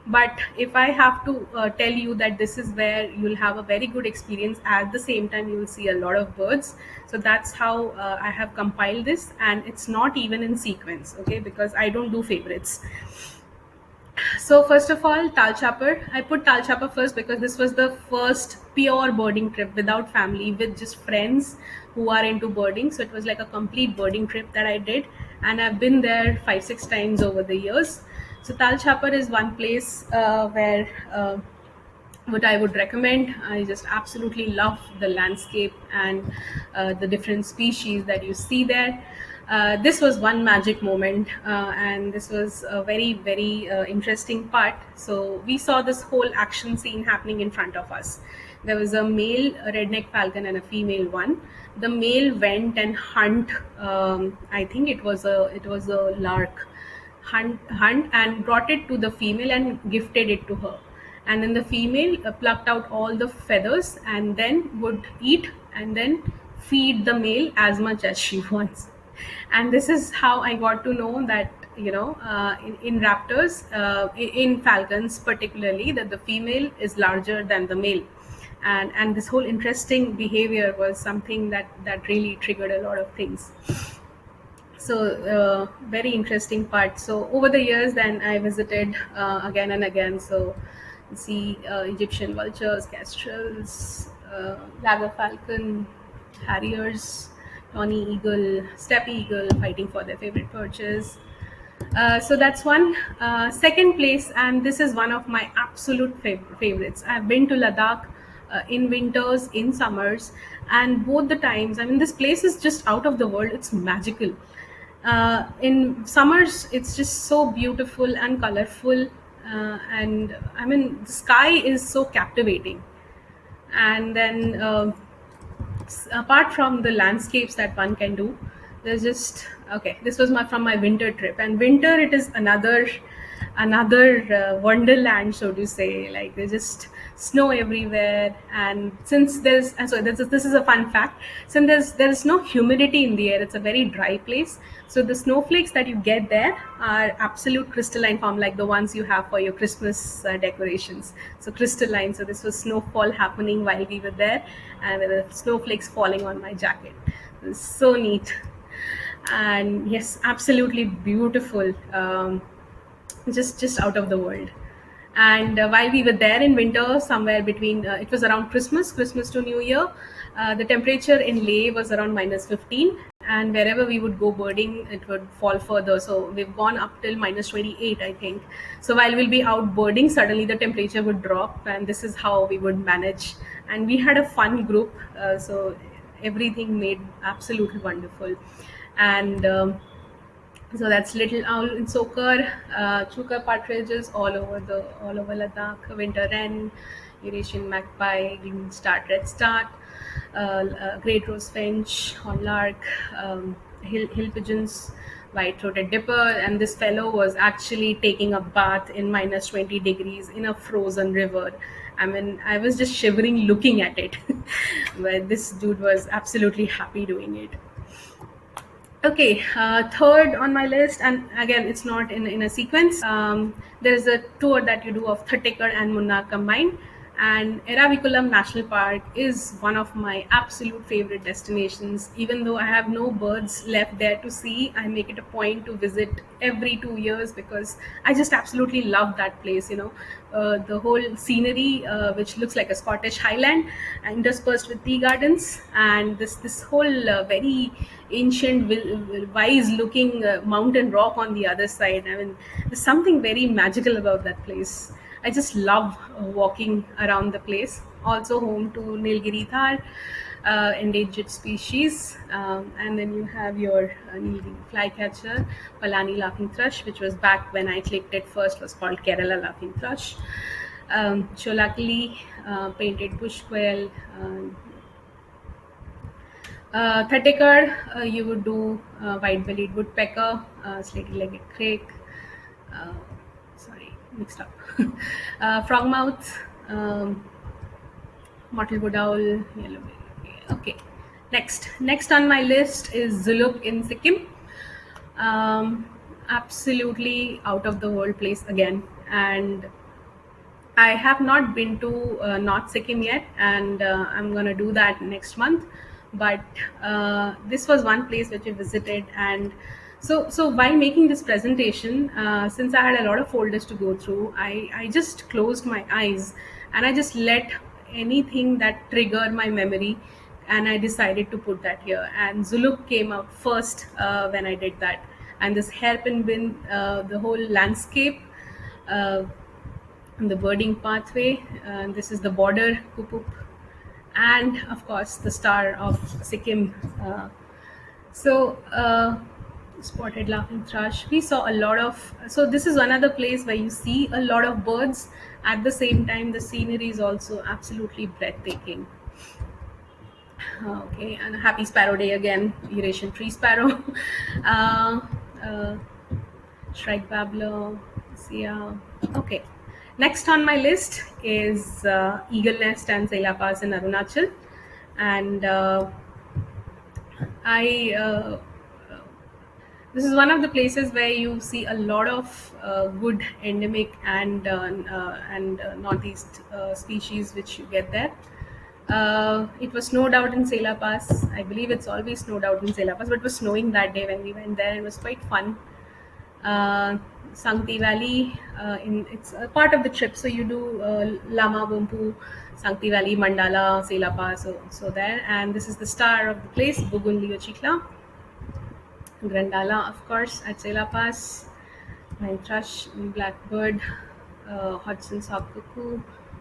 Speaker 2: But if I have to tell you that this is where you'll have a very good experience, at the same time you'll see a lot of birds. So that's how I have compiled this, and it's not even in sequence, okay, because I don't do favorites. So first of all, Tal Chapar. I put Tal Chapar first because this was the first pure birding trip without family, with just friends who are into birding. So it was like a complete birding trip that I did, and I've been there 5-6 times over the years. So Tal Chapar is one place where what I would recommend. I just absolutely love the landscape and the different species that you see there. This was one magic moment, and this was a very, very interesting part. So we saw this whole action scene happening in front of us. There was a male redneck falcon and a female one. The male went and hunt. I think it was a lark. Hunt and brought it to the female and gifted it to her. And then the female plucked out all the feathers and then would eat and then feed the male as much as she wants. And this is how I got to know that, in raptors, in falcons particularly, that the female is larger than the male. And this whole interesting behavior was something that really triggered a lot of things. So very interesting part. So over the years, then I visited again and again. So you see Egyptian vultures, kestrels, lager falcon, harriers, tawny eagle, steppe eagle fighting for their favorite perches. So that's one. Second place, and this is one of my absolute favorites. I've been to Ladakh in winters, in summers, and both the times, I mean, this place is just out of the world. It's magical. In summers, it's just so beautiful and colorful, and I mean, the sky is so captivating. And then apart from the landscapes that one can do, there's just, okay, this was from my winter trip. And winter, it is another wonderland, so to say. Like, there's just snow everywhere, and since there's, and so this is a fun fact, since there's no humidity in the air, it's a very dry place. So the snowflakes that you get there are absolute crystalline form, like the ones you have for your Christmas decorations. So crystalline. So this was snowfall happening while we were there, and there were snowflakes falling on my jacket. It was so neat. And yes, absolutely beautiful. Just out of the world. And while we were there in winter, somewhere between it was around Christmas to New Year, the temperature in Leh was around -15, and wherever we would go birding, it would fall further. So we've gone up till -28, I think. So while we'll be out birding, suddenly the temperature would drop, and this is how we would manage. And we had a fun group, so everything made absolutely wonderful. And so that's little owl in Sokar, chukar partridges all over Ladakh, winter wren, Eurasian magpie, green start, red start, great rose finch, horned lark, hill pigeons, white-throated dipper, and this fellow was actually taking a bath in -20 degrees in a frozen river. I mean, I was just shivering looking at it, but this dude was absolutely happy doing it. Okay, third on my list, and again, it's not in a sequence. There's a tour that you do of Thattekad and Munnar combined, and Eravikulam National Park is one of my absolute favorite destinations. Even though I have no birds left there to see, I make it a point to visit every 2 years because I just absolutely love that place. The whole scenery, which looks like a Scottish Highland, interspersed with tea gardens, and this whole very ancient, wise-looking mountain rock on the other side. I mean, there's something very magical about that place. I just love walking around the place. Also home to Nilgiri Thar, endangered species, and then you have your Nilgiri flycatcher, Palani laughing thrush, which was back when I clicked it first was called Kerala laughing thrush. Cholakali, painted bush quail, Thattekar, you would do white-bellied woodpecker, slaty-legged crake, uh, sorry, mixed up, frogmouth, mottled owl, yellow-bellied. Okay, next on my list is Zuluk in Sikkim. Um, Absolutely out of the world place again, and I have not been to North Sikkim yet, and I'm gonna do that next month. But this was one place which I visited, and so while making this presentation, since I had a lot of folders to go through, I just closed my eyes and I just let anything that triggered my memory, and I decided to put that here. And Zuluk came up first when I did that, and this hairpin bin, the whole landscape. Uh, the birding pathway. This is the border, Kupup, and of course the star of Sikkim. So spotted laughing thrush. We saw a lot of. So this is another place where you see a lot of birds. At the same time, the scenery is also absolutely breathtaking. Okay, and happy sparrow day again, Eurasian tree sparrow. uh, uh, Shrike babbler, yeah. Okay, next on my list is Eagle Nest and Sela Pass in Arunachal, and I this is one of the places where you see a lot of good endemic and northeast species which you get there. It was snowed out in Sela Pass. I believe it's always snowed out in Sela Pass, but it was snowing that day when we went there. It was quite fun. Sangti Valley, it's a part of the trip. So you do Lama Bumpu, Sangti Valley, Mandala, Sela Pass, so there. And this is the star of the place, Bugun Leo Chikla. Grandala, of course, at Sela Pass. Pine thrush, blackbird, Hudson's hawk cuckoo,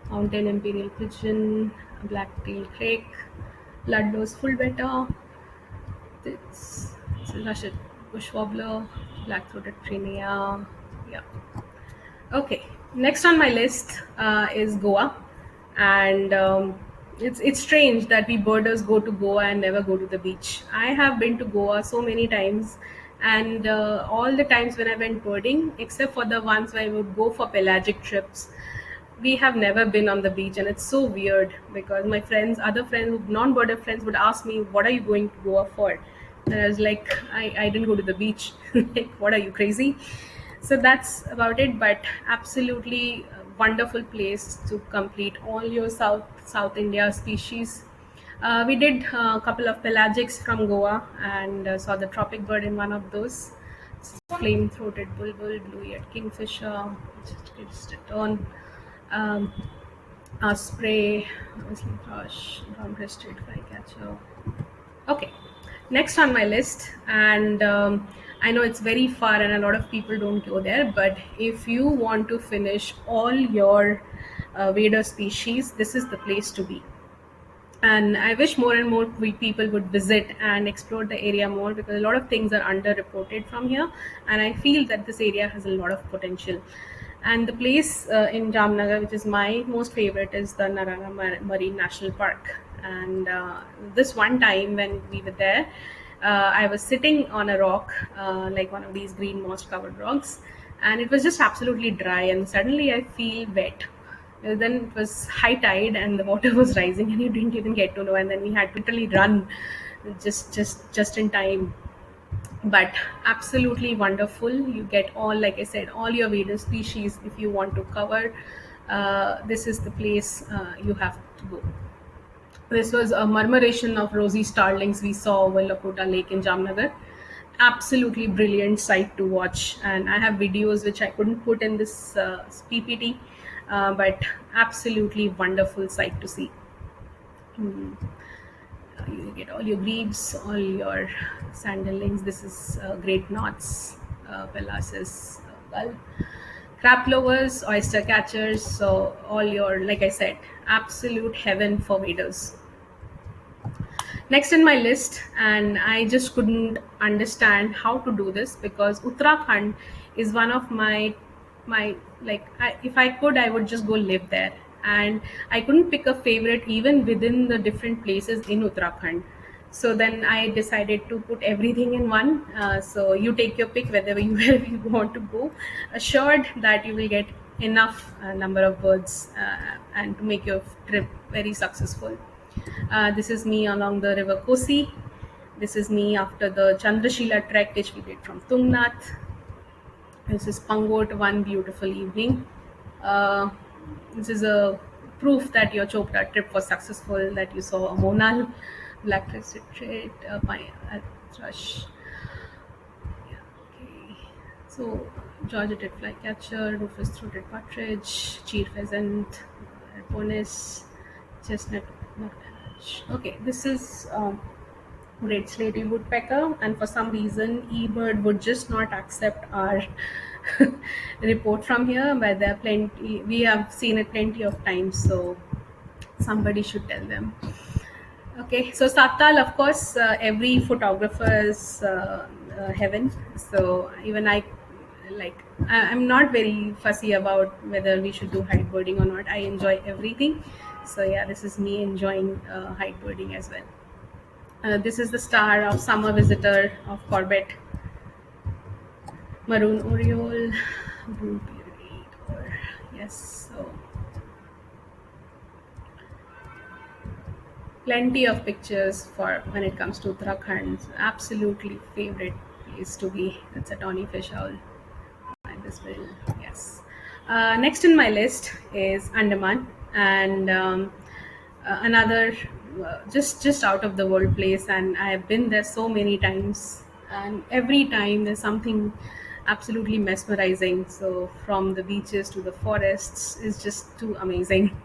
Speaker 2: mountain imperial pigeon, black-tailed crake, Ludlow's full beta, it's a russet bush wobbler, black-throated Prinia. Yeah. Okay. Next on my list is Goa, and it's strange that we birders go to Goa and never go to the beach. I have been to Goa so many times, and all the times when I went birding, except for the ones where I would go for pelagic trips, we have never been on the beach, and it's so weird because my friends, other friends, non-birder friends would ask me, "What are you going to Goa for?" And I was like, I didn't go to the beach. Like, what are you, crazy? So that's about it, but absolutely wonderful place to complete all your South India species. We did a couple of pelagics from Goa and saw the tropic bird in one of those. Flame-throated bulbul, blue-eared kingfisher, just a turn, osprey, whistling thrush, brown-breasted flycatcher. Okay, next on my list, and I know it's very far and a lot of people don't go there, but if you want to finish all your Vader species, this is the place to be. And I wish more and more people would visit and explore the area more, because a lot of things are underreported from here, and I feel that this area has a lot of potential. And the place in Jamnagar, which is my most favorite, is the Naranga Marine National Park. And this one time when we were there, I was sitting on a rock, like one of these green moss covered rocks, and it was just absolutely dry, and suddenly I feel wet. Then it was high tide and the water was rising, and you didn't even get to know, and then we had to literally run just in time. But absolutely wonderful. You get all, like I said, all your Vader species. If you want to cover, this is the place you have to go. This was a murmuration of rosy starlings we saw over Lakota Lake in Jamnagar. Absolutely brilliant sight to watch, and I have videos which I couldn't put in this PPT, but absolutely wonderful sight to see. You get all your grebes, all your sandalings. This is great knots, Pelas's gull, crab lovers, oyster catchers, so all your, like I said, absolute heaven for waders. Next in my list, and I just couldn't understand how to do this because Uttarakhand is one of my like if I could, I would just go live there, and I couldn't pick a favorite even within the different places in Uttarakhand. So then I decided to put everything in one. So you take your pick whether you where you want to go, assured that you will get enough number of birds and to make your trip very successful. This is me along the river Kosi. This is me after the Chandrashila trek which we did from Tungnath. This is Pangot one beautiful evening. Uh, this is a proof that your Chopra trip was successful, that you saw a monal, black crested trait, thrush. Yeah, okay. So, Georgeted flycatcher, rufous throated partridge, cheer pheasant, ponis, chestnut nuthatch. Okay, this is great slaty woodpecker, and for some reason eBird would just not accept our report from here, but there are plenty, we have seen it plenty of times, so somebody should tell them. Okay, so Satal, of course, every photographer's heaven. So even I'm not very fussy about whether we should do hide birding or not. I enjoy everything. So yeah, this is me enjoying hide birding as well. This is the star of summer visitor of Corbett. Maroon oriole, blue bearded, or yes, so plenty of pictures for when it comes to Uttarakhand. Absolutely favorite place to be. That's a tawny fish owl. And this will, yes. Next in my list is Andaman, and another just out of the world place, and I have been there so many times, and every time there's something absolutely mesmerizing. So from the beaches to the forests is just too amazing.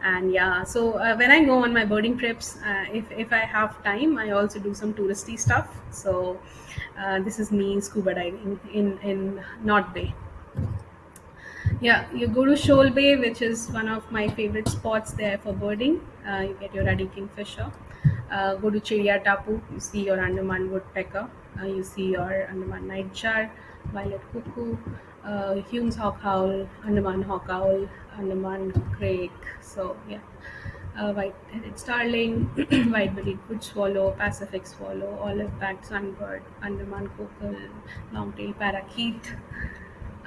Speaker 2: And yeah, so when I go on my birding trips, if I have time, I also do some touristy stuff. So this is me scuba diving in North Bay. Yeah, you go to Shoal Bay, which is one of my favorite spots there for birding. You get your ruddy kingfisher. Go to Chiria Tapu, you see your Andaman woodpecker. You see your Andaman nightjar, violet cuckoo, Hume's hawk owl, Andaman hawk owl, Andaman crake. So yeah, white-headed starling, white-bellied wood swallow, Pacific swallow, olive-backed sunbird, Andaman cockle, long-tailed parakeet.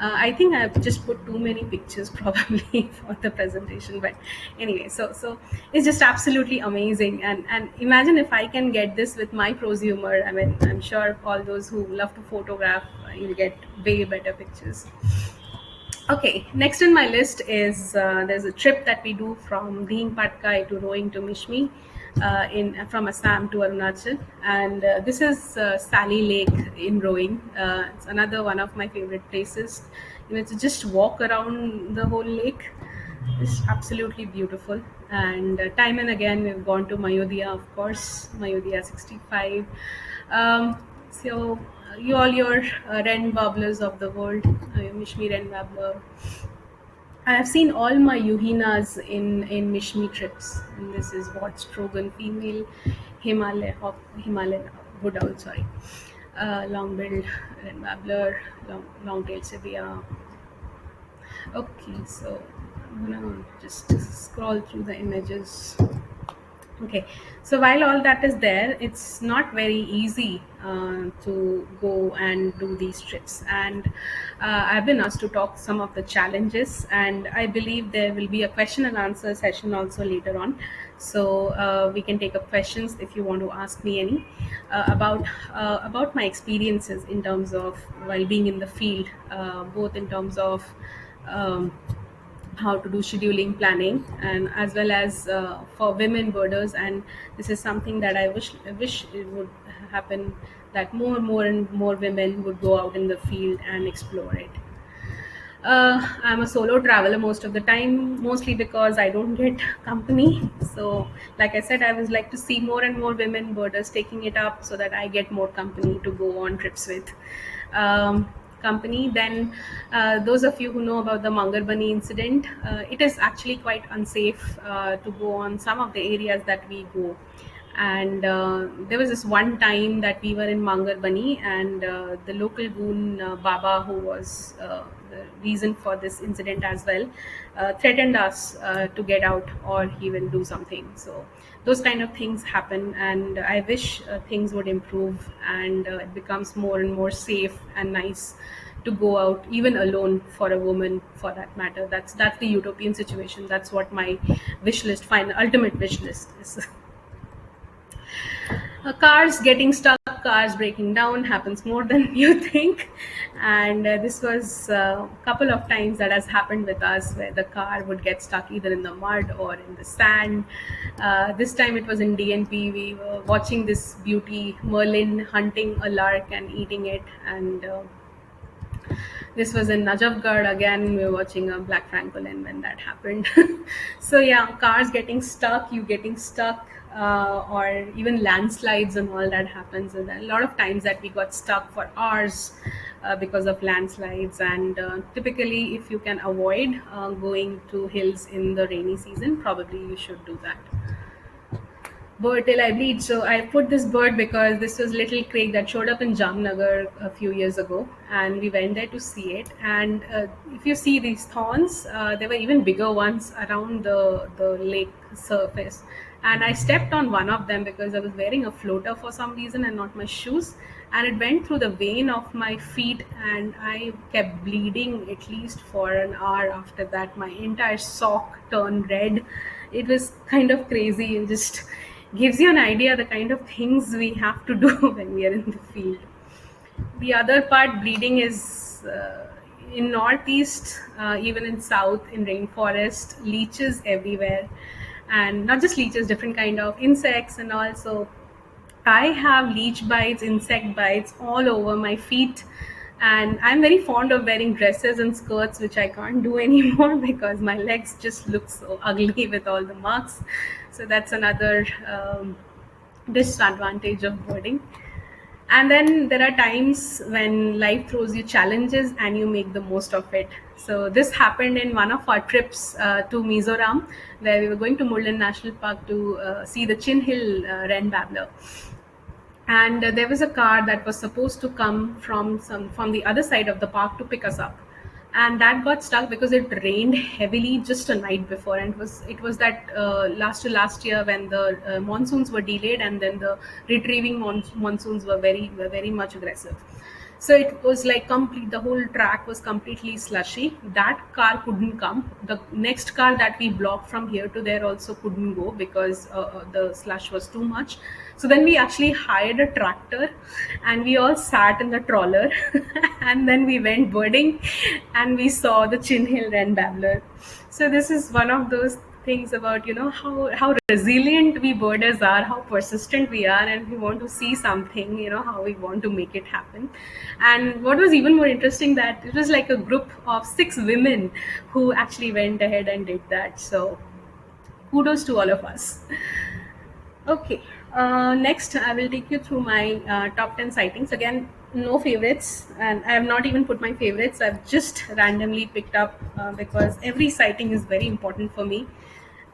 Speaker 2: I think I've just put too many pictures probably for the presentation, but anyway, so it's just absolutely amazing. And imagine if I can get this with my prosumer. I mean, I'm sure all those who love to photograph, you'll get way better pictures. Okay, next in my list is there's a trip that we do from Ding Patkai to rowing to Mishmi, in from Assam to Arunachal, and this is Sally Lake in rowing. It's another one of my favorite places. You know, to just walk around the whole lake is absolutely beautiful. And time and again, we've gone to Mayodhya, of course, Mayodhya 65. So you all your wren warblers of the world, Mishmi wren warbler. I have seen all my Yuhinas in Mishmi trips, and this is what Strogan female, Himalayan wood owl, sorry, long-billed wren warbler, long-tailed Sibia. Okay, so I'm gonna just scroll through the images. Okay, so while all that is there, it's not very easy to go and do these trips. And I've been asked to talk some of the challenges, and I believe there will be a question and answer session also later on. So we can take up questions if you want to ask me any about my experiences in terms of while being in the field, both in terms of how to do scheduling planning, and as well as for women birders. And this is something that I wish it would happen, that more and more women would go out in the field and explore it. I'm a solo traveler most of the time, mostly because I don't get company. So like I said, I would like to see more and more women birders taking it up so that I get more company to go on trips with. um, company. Then those of you who know about the Mangarbani incident, it is actually quite unsafe to go on some of the areas that we go. And there was this one time that we were in Mangarbani, and the local goon Baba, who was the reason for this incident as well, threatened us to get out or he will do something. So those kind of things happen, and I wish things would improve and it becomes more and more safe and nice to go out even alone, for a woman for that matter. That's the utopian situation. That's what my wish list, final ultimate wish list is. Cars getting stuck, cars breaking down happens more than you think. And this was a couple of times that has happened with us, where the car would get stuck either in the mud or in the sand. This time it was in DNP. We were watching this beauty merlin hunting a lark and eating it. And this was in Najafgarh. Again, we were watching a black francolin when that happened. So yeah, cars getting stuck, you getting stuck, or even landslides and all that happens. And a lot of times that we got stuck for hours because of landslides. And typically, if you can avoid going to hills in the rainy season, probably you should do that. Bird till I bleed. So I put this bird because this was little crake that showed up in Jamnagar a few years ago, and we went there to see it. And if you see these thorns, there were even bigger ones around the lake surface. And I stepped on one of them because I was wearing a floater for some reason and not my shoes. And it went through the vein of my feet, and I kept bleeding at least for an hour after that. My entire sock turned red. It was kind of crazy, and just gives you an idea the kind of things we have to do when we are in the field. The other part, bleeding, is in northeast, even in south, in rainforest, leeches everywhere. And not just leeches, different kind of insects and all. So I have leech bites, insect bites all over my feet. And I'm very fond of wearing dresses and skirts, which I can't do anymore because my legs just look so ugly with all the marks. So that's another disadvantage of birding. And then there are times when life throws you challenges and you make the most of it. So this happened in one of our trips to Mizoram, where we were going to Mullen National Park to see the Chin Hill wren babbler. And there was a car that was supposed to come from the other side of the park to pick us up, and that got stuck because it rained heavily just a night before. And it was that last year when the monsoons were delayed, and then the retrieving monsoons were very much aggressive. So it was like the whole track was completely slushy. That car couldn't come. The next car that we blocked from here to there also couldn't go because the slush was too much. So then we actually hired a tractor, and we all sat in the trawler and then we went birding, and we saw the Chin Hill wren babbler. So this is one of those things about, how resilient we birders are, how persistent we are, and if we want to see something, how we want to make it happen. And what was even more interesting, that it was like a group of 6 women who actually went ahead and did that. So kudos to all of us. Okay, next I will take you through my top 10 sightings. Again, no favorites, and I have not even put my favorites. I've just randomly picked up because every sighting is very important for me.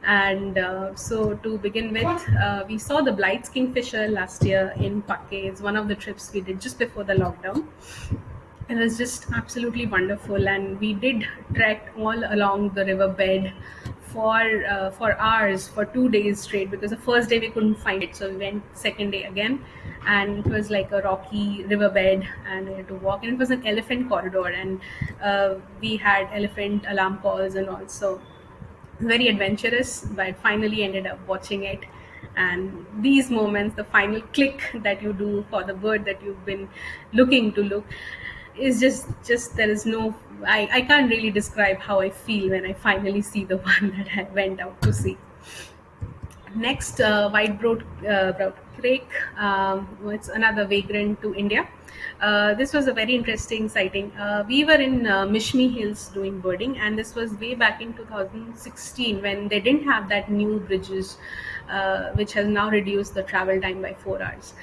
Speaker 2: And so to begin with, we saw the Blight's kingfisher last year in Pakke. It's one of the trips we did just before the lockdown. It was just absolutely wonderful, and we did trek all along the riverbed for hours, for 2 days straight, because the first day we couldn't find it, so we went second day again. And it was like a rocky riverbed, and we had to walk, and it was an elephant corridor, and we had elephant alarm calls and also very adventurous, but finally ended up watching it. And these moments, the final click that you do for the bird that you've been looking to look, is just there is no, I can't really describe how I feel when I finally see the one that I went out to see. Next, white-browed crake. It's another vagrant to India. This was a very interesting sighting. We were in Mishmi Hills doing birding, and this was way back in 2016 when they didn't have that new bridges, which has now reduced the travel time by 4 hours.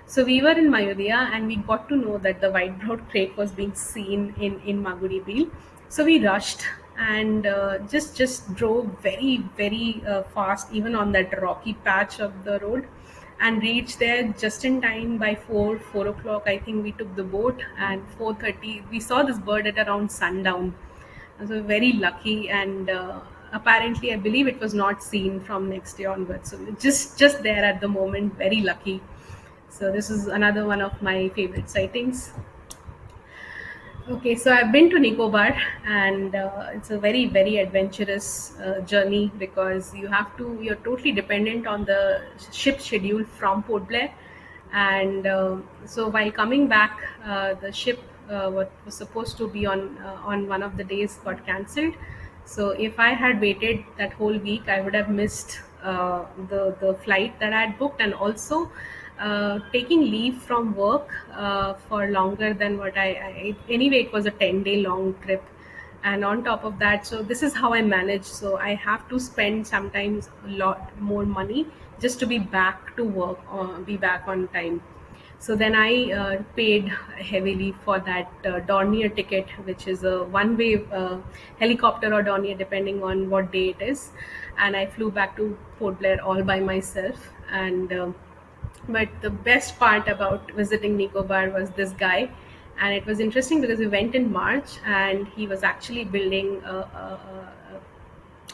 Speaker 2: So we were in Mayodhya and we got to know that the white-browed crake was being seen in Maguri Beal. So we rushed and just drove very fast, even on that rocky patch of the road, and reached there just in time by 4 o'clock. I think we took the boat, and 4:30 we saw this bird at around sundown. So very lucky, and apparently I believe it was not seen from next day onwards. So just there at the moment, very lucky. So this is another one of my favorite sightings. Okay, so I've been to Nicobar, and it's a very adventurous journey, because you're totally dependent on the ship schedule from Port Blair. And so while coming back, the ship what was supposed to be on one of the days got cancelled. So if I had waited that whole week, I would have missed the flight that I had booked, and also taking leave from work for longer than what anyway, it was a 10-day long trip. And on top of that, so this is how I manage. So I have to spend sometimes a lot more money just to be back to work or be back on time. So then I paid heavily for that Dornier ticket, which is a one-way helicopter or Dornier, depending on what day it is. And I flew back to Port Blair all by myself. And but the best part about visiting Nicobar was this guy, and it was interesting because we went in March, and he was actually building a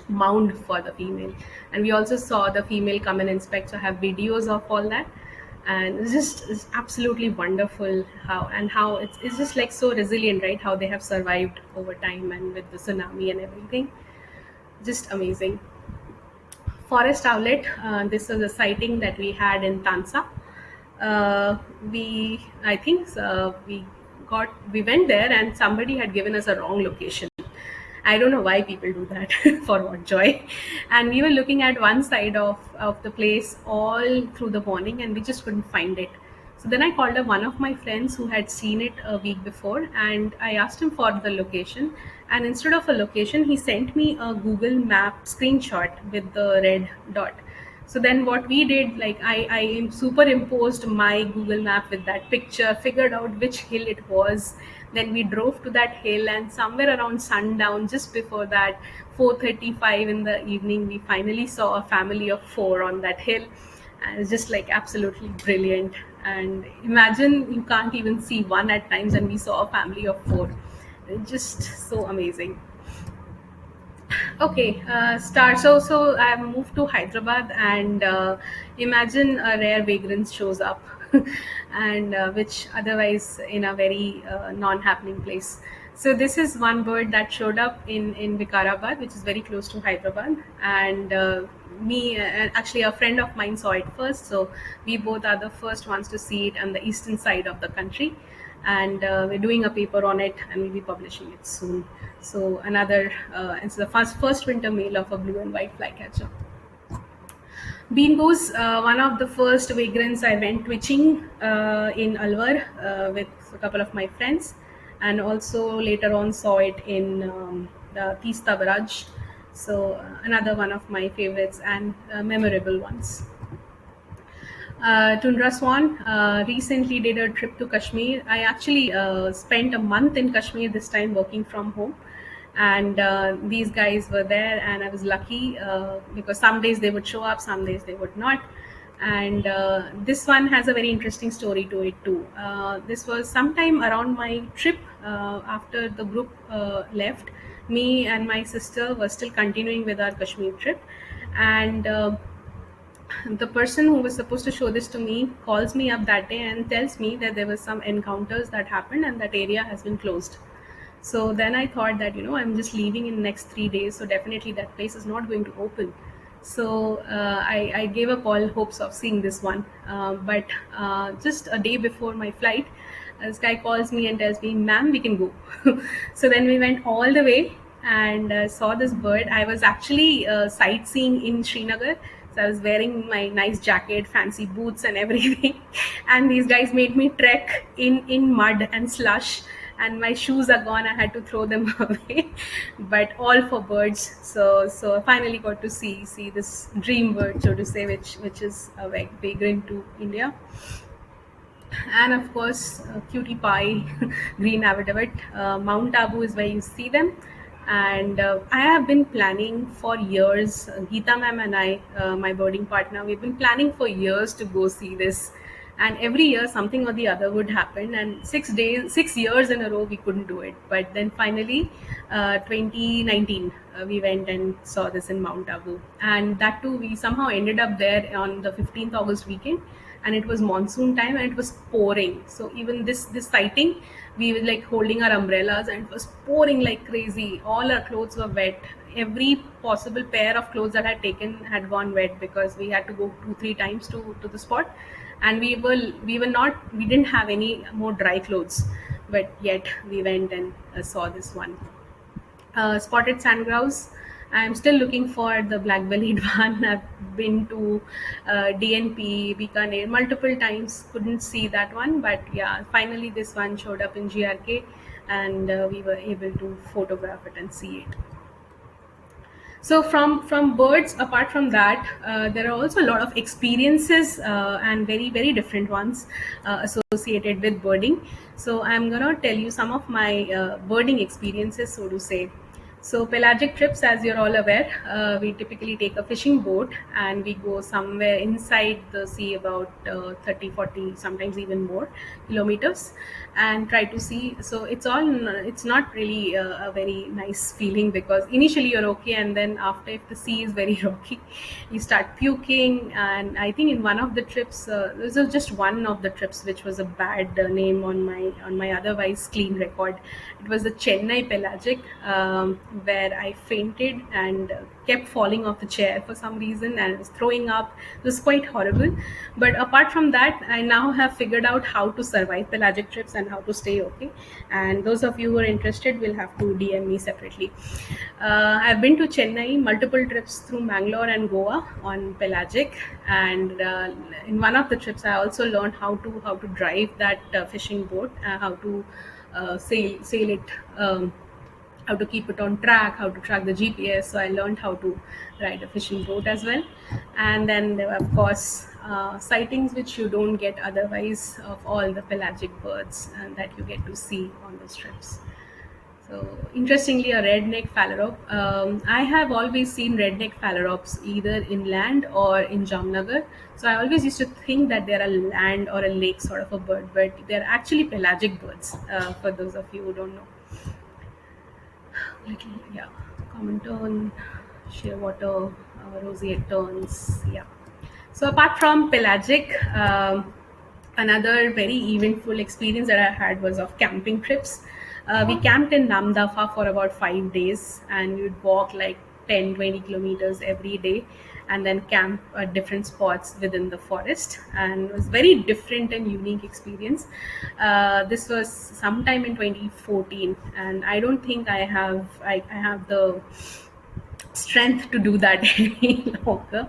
Speaker 2: mound for the female, and we also saw the female come and inspect. So I have videos of all that, and it's absolutely wonderful how it's just like so resilient, right? How they have survived over time, and with the tsunami and everything, just amazing. Forest Outlet. This is a sighting that we had in Tansa. I think we went there, and somebody had given us a wrong location. I don't know why people do that for what joy. And we were looking at one side of the place all through the morning, and we just couldn't find it. So then I called up one of my friends who had seen it a week before, and I asked him for the location. And instead of a location, he sent me a Google Map screenshot with the red dot. So then what we did, like I superimposed my Google Map with that picture, figured out which hill it was. Then we drove to that hill, and somewhere around sundown, just before that, 4:35 in the evening, we finally saw a family of 4 on that hill. And it's just like absolutely brilliant. And imagine you can't even see one at times, and we saw a family of 4. It's just so amazing. Okay, start. So I moved to Hyderabad, and imagine a rare vagrant shows up, and which otherwise in a very non-happening place. So this is one bird that showed up in Vikarabad, which is very close to Hyderabad, and actually a friend of mine saw it first. So we both are the first ones to see it on the eastern side of the country, and we're doing a paper on it, and we'll be publishing it soon. So it's the first winter male of a blue and white flycatcher. Bean goose, one of the first vagrants I went twitching in Alwar with a couple of my friends, and also later on saw it in the Teesta Barrage. So another one of my favorites and memorable ones. Tundra Swan recently did a trip to Kashmir. I actually spent a month in Kashmir this time working from home, and these guys were there, and I was lucky because some days they would show up, some days they would not. And this one has a very interesting story to it too. This was sometime around my trip after the group left. Me and my sister were still continuing with our Kashmir trip, and the person who was supposed to show this to me calls me up that day and tells me that there were some encounters that happened, and that area has been closed. So then I thought that, I'm just leaving in the next 3 days, so definitely that place is not going to open. So I gave up all hopes of seeing this one. But just a day before my flight, this guy calls me and tells me, "Ma'am, we can go." So then we went all the way and saw this bird. I was actually sightseeing in Srinagar. So I was wearing my nice jacket, fancy boots and everything. And these guys made me trek in mud and slush. And my shoes are gone. I had to throw them away, but all for birds. So I finally got to see this dream bird, so to say, which is a vagrant to India. and of course Cutie Pie, Green Avidavid. Mount Abu is where you see them. And I have been planning for years. Geeta ma'am and I, my boarding partner, we've been planning for years to go see this. And every year something or the other would happen. And 6 days, 6 years in a row, we couldn't do it. But then finally, 2019, we went and saw this in Mount Abu. And that too, we somehow ended up there on the 15th August weekend, and it was monsoon time and it was pouring. So even this sighting, we were like holding our umbrellas and it was pouring like crazy. All our clothes were wet. Every possible pair of clothes that I had taken had gone wet because we had to go 2-3 times to the spot, and we didn't have any more dry clothes, but yet we went and saw this one. Spotted sand grouse. I'm still looking for the black-bellied one. I've been to DNP, Bikaner multiple times. Couldn't see that one, but yeah, finally this one showed up in GRK, and we were able to photograph it and see it. So from birds, apart from that, there are also a lot of experiences and very different ones associated with birding. So I'm gonna tell you some of my birding experiences, so to say. So pelagic trips, as you're all aware, we typically take a fishing boat and we go somewhere inside the sea, about 30, 40, sometimes even more kilometers, and try to see. So it's not really a very nice feeling, because initially you're okay, and then after, if the sea is very rocky, you start puking. And I think in one of the trips, this was just one of the trips which was a bad name on my otherwise clean record. It was the Chennai pelagic, where I fainted and kept falling off the chair for some reason, and I was throwing up. It was quite horrible. But apart from that, I now have figured out how to survive pelagic trips and how to stay okay. And those of you who are interested will have to DM me separately. I've been to Chennai multiple trips through Mangalore and Goa on pelagic, and in one of the trips I also learned how to drive that fishing boat, how to sail it, how to keep it on track, how to track the GPS. So I learned how to ride a fishing boat as well. And then there were, of course, sightings which you don't get otherwise, of all the pelagic birds that you get to see on those trips. So interestingly, a redneck phalarope. I have always seen redneck phalaropes either inland or in Jamnagar. So I always used to think that they're a land or a lake sort of a bird, but they're actually pelagic birds, for those of you who don't know. Little, yeah, common tern, shearwater, roseate terns, yeah. So apart from pelagic, another very eventful experience that I had was of camping trips. We camped in Namdafa for about 5 days, and we would walk like 10-20 kilometers every day, and then camp at different spots within the forest. And it was very different and unique experience. This was sometime in 2014, and I don't think I have the strength to do that any longer.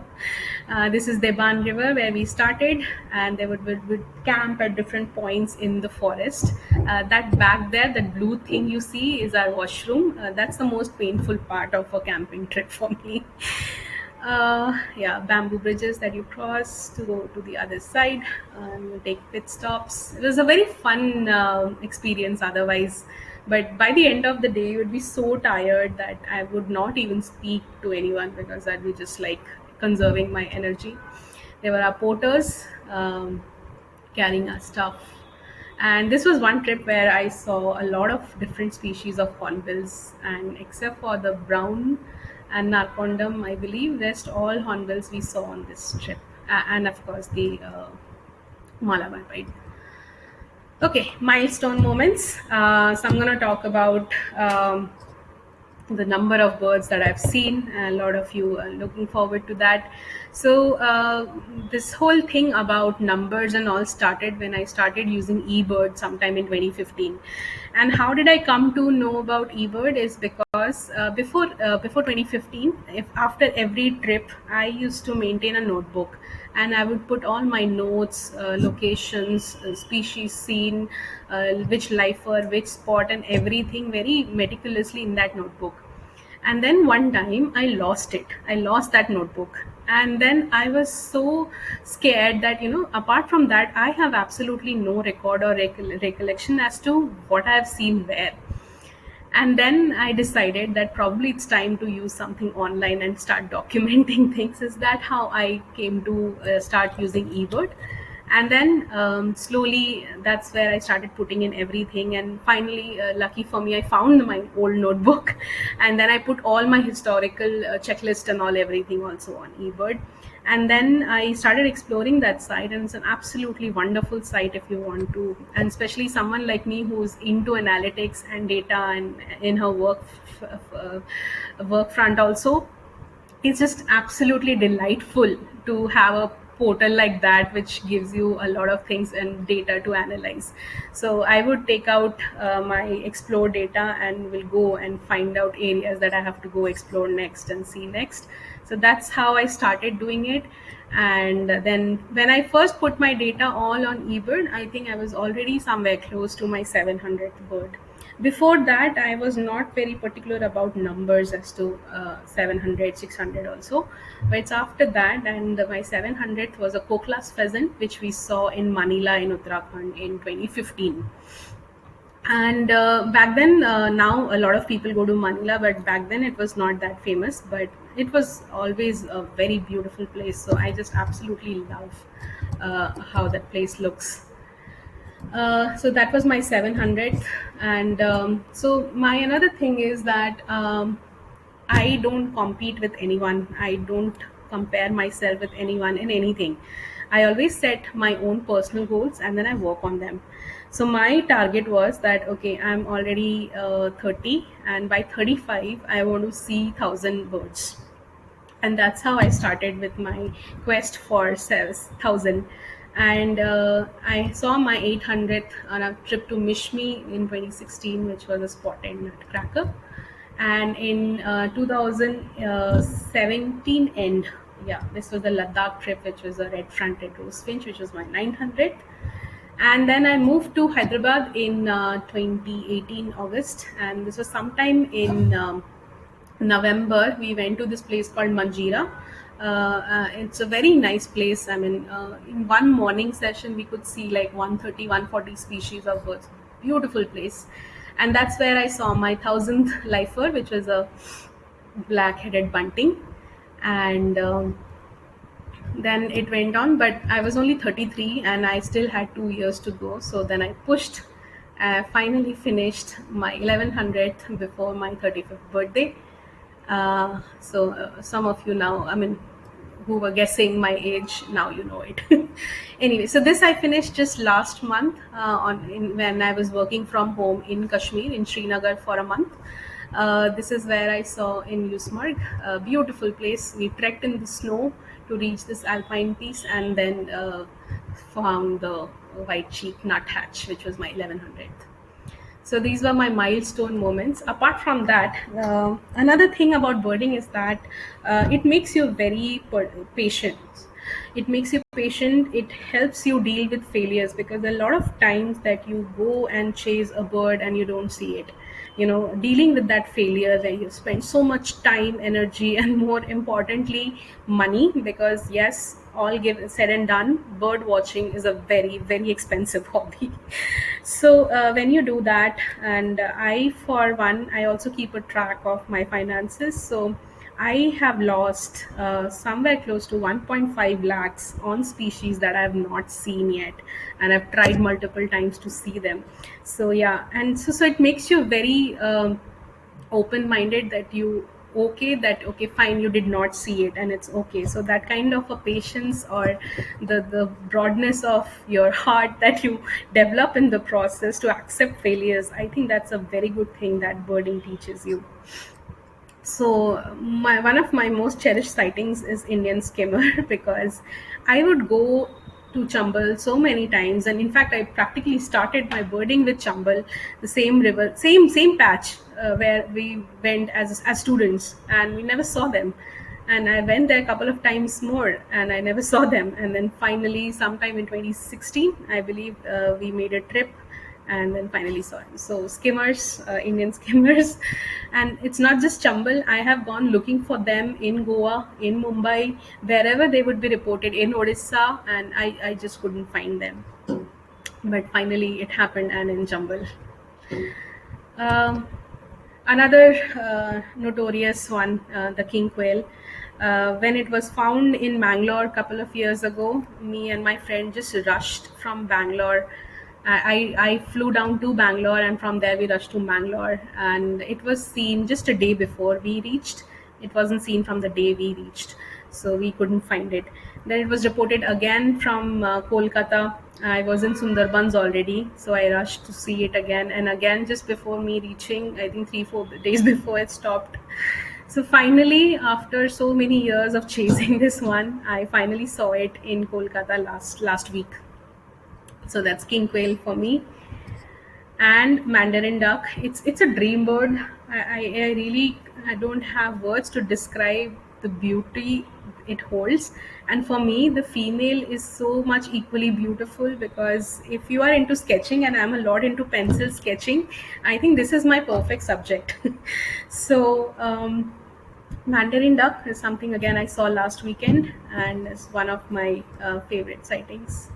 Speaker 2: This is Deban River where we started, and they would camp at different points in the forest. That back there, that blue thing you see, is our washroom. That's the most painful part of a camping trip for me. Yeah, bamboo bridges that you cross to go to the other side. You take pit stops. It was a very fun experience otherwise, but by the end of the day you would be so tired that I would not even speak to anyone, because I'd be just like conserving my energy. There were our porters carrying our stuff. And this was one trip where I saw a lot of different species of hornbills, and except for the brown and narcondam, I believe rest all hornbills we saw on this trip. And of course the Malabar pied. Okay, milestone moments. So I'm going to talk about the number of birds that I've seen. A lot of you are looking forward to that. So this whole thing about numbers and all started when I started using eBird sometime in 2015. And how did I come to know about eBird is because before 2015, after every trip, I used to maintain a notebook, and I would put all my notes, locations, species seen, which lifer, which spot, and everything very meticulously in that notebook. And then one time I lost it. I lost that notebook. And then I was so scared that, apart from that, I have absolutely no record or recollection as to what I have seen where. And then I decided that probably it's time to use something online and start documenting things. Is that how I came to start using eBird? And then slowly, that's where I started putting in everything. And finally, lucky for me, I found my old notebook, and then I put all my historical checklist and all everything also on eBird. And then I started exploring that site, and it's an absolutely wonderful site if you want to, and especially someone like me who's into analytics and data and in her work front also. It's just absolutely delightful to have a portal like that which gives you a lot of things and data to analyze. So I would take out my explore data and will go and find out areas that I have to go explore next and see next. So that's how I started doing it. And then when I first put my data all on eBird, I think I was already somewhere close to my 700th bird. Before that, I was not very particular about numbers as to 700, 600 also. But it's after that, and my 700th was a Koklas pheasant, which we saw in Manila in Uttarakhand in 2015. And back then, now a lot of people go to Manila, but back then it was not that famous. But it was always a very beautiful place. So I just absolutely love how that place looks. So that was my 700th. And so my another thing is that I don't compete with anyone. I don't compare myself with anyone in anything. I always set my own personal goals and then I work on them. So my target was that, okay, I'm already 30, and by 35 I want to see 1,000 birds. And that's how I started with my quest for sales 1,000. And I saw my 800th on a trip to Mishmi in 2016, which was a spotted nutcracker. And in 2017 end, yeah, this was the Ladakh trip, which was a red-fronted rosefinch, which was my 900th. And then I moved to Hyderabad in 2018 August, and this was sometime in November. We went to this place called Manjira. It's a very nice place. I mean, in one morning session, we could see like 130, 140 species of birds. Beautiful place. And that's where I saw my 1,000th lifer, which was a black-headed bunting. And then it went on, but I was only 33 and I still had 2 years to go. So then I pushed, finally finished my 1100th before my 35th birthday. So some of you now, I mean, who were guessing my age, now you know it. Anyway, so this I finished just last month when I was working from home in Kashmir, in Srinagar for a month. This is where I saw in Usmarg, a beautiful place. We trekked in the snow to reach this alpine piece, and then found the white cheek nuthatch, which was my 1100th. So these were my milestone moments. Apart from that, another thing about birding is that it makes you very patient. It makes you patient. It helps you deal with failures, because a lot of times that you go and chase a bird and you don't see it. Dealing with that failure where you spend so much time, energy, and more importantly, money, because yes, all said and done, bird watching is a very, very expensive hobby. So when you do that, and I, for one, I also keep a track of my finances. So I have lost somewhere close to 1.5 lakhs on species that I have not seen yet, and I've tried multiple times to see them. So yeah, and so it makes you very open-minded, that okay, fine, you did not see it, and it's okay. So that kind of a patience, or the broadness of your heart that you develop in the process to accept failures, I think that's a very good thing that birding teaches you. So one of my most cherished sightings is Indian skimmer because I would go to Chambal so many times, and in fact I practically started my birding with Chambal, the same river, same patch where we went as students, and we never saw them. And I went there a couple of times more and I never saw them. And then finally, sometime in 2016, I believe, we made a trip and then finally saw him. So skimmers, Indian skimmers, and it's not just Chambal. I have gone looking for them in Goa, in Mumbai, wherever they would be reported, in Odisha, and I just couldn't find them. But finally, it happened, and in Chambal. Um, Another notorious one, the king quail. When it was found in Bangalore a couple of years ago, me and my friend just rushed from Bangalore. I flew down to Bangalore, and from there we rushed to Bangalore. And it was seen just a day before we reached. It wasn't seen from the day we reached, so we couldn't find it. Then it was reported again from Kolkata. I was in Sundarbans already, so I rushed to see it again and again just before me reaching. I think 3-4 days before it stopped. So finally, after so many years of chasing this one, I finally saw it in Kolkata last week. So that's king quail for me. And Mandarin duck. It's a dream bird. I really I don't have words to describe the beauty it holds. And for me, the female is so much equally beautiful, because if you are into sketching and I'm a lot into pencil sketching, I think this is my perfect subject. So Mandarin duck is something again I saw last weekend, and is one of my favorite sightings.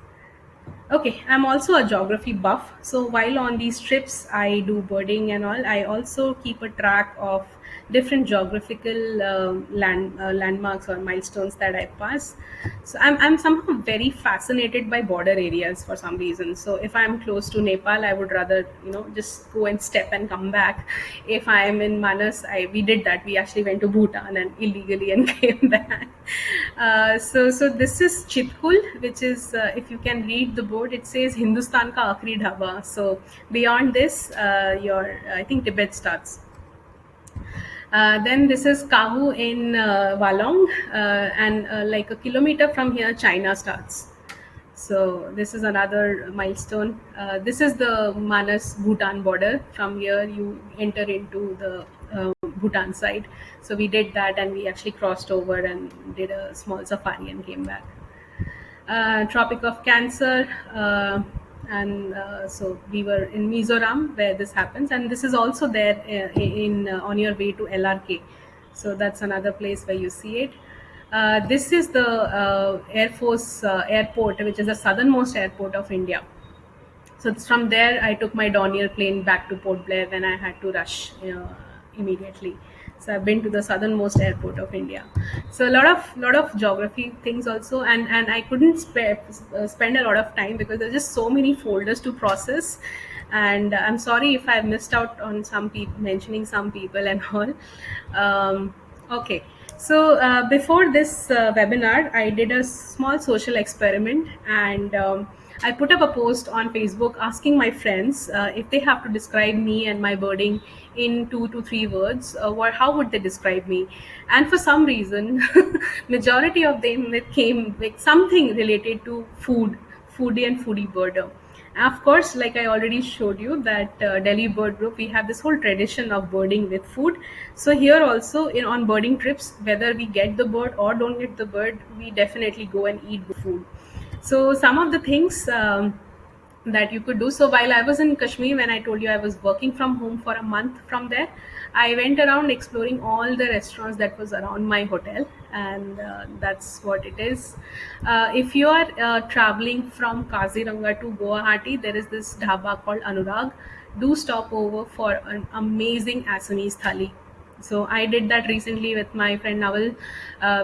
Speaker 2: Okay, I'm also a geography buff. So while on these trips, I do birding and all. I also keep a track of different geographical landmarks or milestones that I pass. So I'm somehow very fascinated by border areas for some reason. So if I'm close to Nepal, I would rather just go and step and come back. If I am in Manas, we did that. We actually went to Bhutan and illegally and came back. So this is Chitkul, which is, if you can read the board, it says Hindustan ka Akhri Dhaba. So beyond this, I think Tibet starts. Then this is Kahu in Walong, and like a kilometer from here, China starts. So this is another milestone. This is the Manas Bhutan border. From here, you enter into the Bhutan side. So we did that, and we actually crossed over and did a small safari and came back. Tropic of Cancer, and so we were in Mizoram where this happens, and this is also there in on your way to LRK. So that's another place where you see it. This is the Air Force airport, which is the southernmost airport of India. So from there, I took my Dornier plane back to Port Blair when I had to rush immediately. So I've been to the southernmost airport of India. So a lot of geography things also, and I couldn't spend a lot of time because there's just so many folders to process. And I'm sorry if I missed out on some people mentioning some people and all. Okay. So before this webinar, I did a small social experiment, and I put up a post on Facebook asking my friends if they have to describe me and my birding in 2 to 3 words, how would they describe me? And for some reason, majority of them came with something related to food, foodie and foodie birder. Of course, like I already showed you that Delhi Bird Group, we have this whole tradition of birding with food. So here also on birding trips, whether we get the bird or don't get the bird, we definitely go and eat the food. So some of the things that you could do. So while I was in Kashmir, when I told you I was working from home for a month from there, I went around exploring all the restaurants that was around my hotel, and that's what it is. If you are traveling from Kaziranga to Guwahati, there is this dhaba called Anurag. Do stop over for an amazing Assamese thali. So I did that recently with my friend Nawal.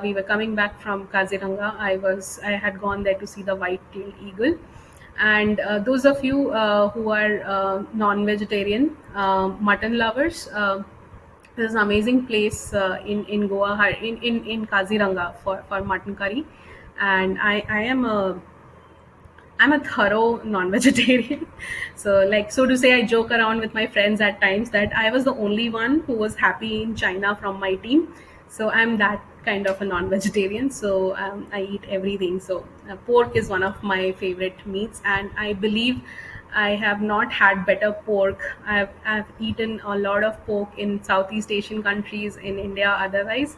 Speaker 2: We were coming back from Kaziranga. I had gone there to see the white-tailed eagle. And those of you who are non-vegetarian, mutton lovers, there's an amazing place in Goa, in Kaziranga for mutton curry. And I'm a thorough non-vegetarian. So to say, I joke around with my friends at times that I was the only one who was happy in China from my team. So I'm that kind of a non-vegetarian. So I eat everything. So pork is one of my favorite meats, and I believe I have not had better pork. I've eaten a lot of pork in Southeast Asian countries, in India, otherwise.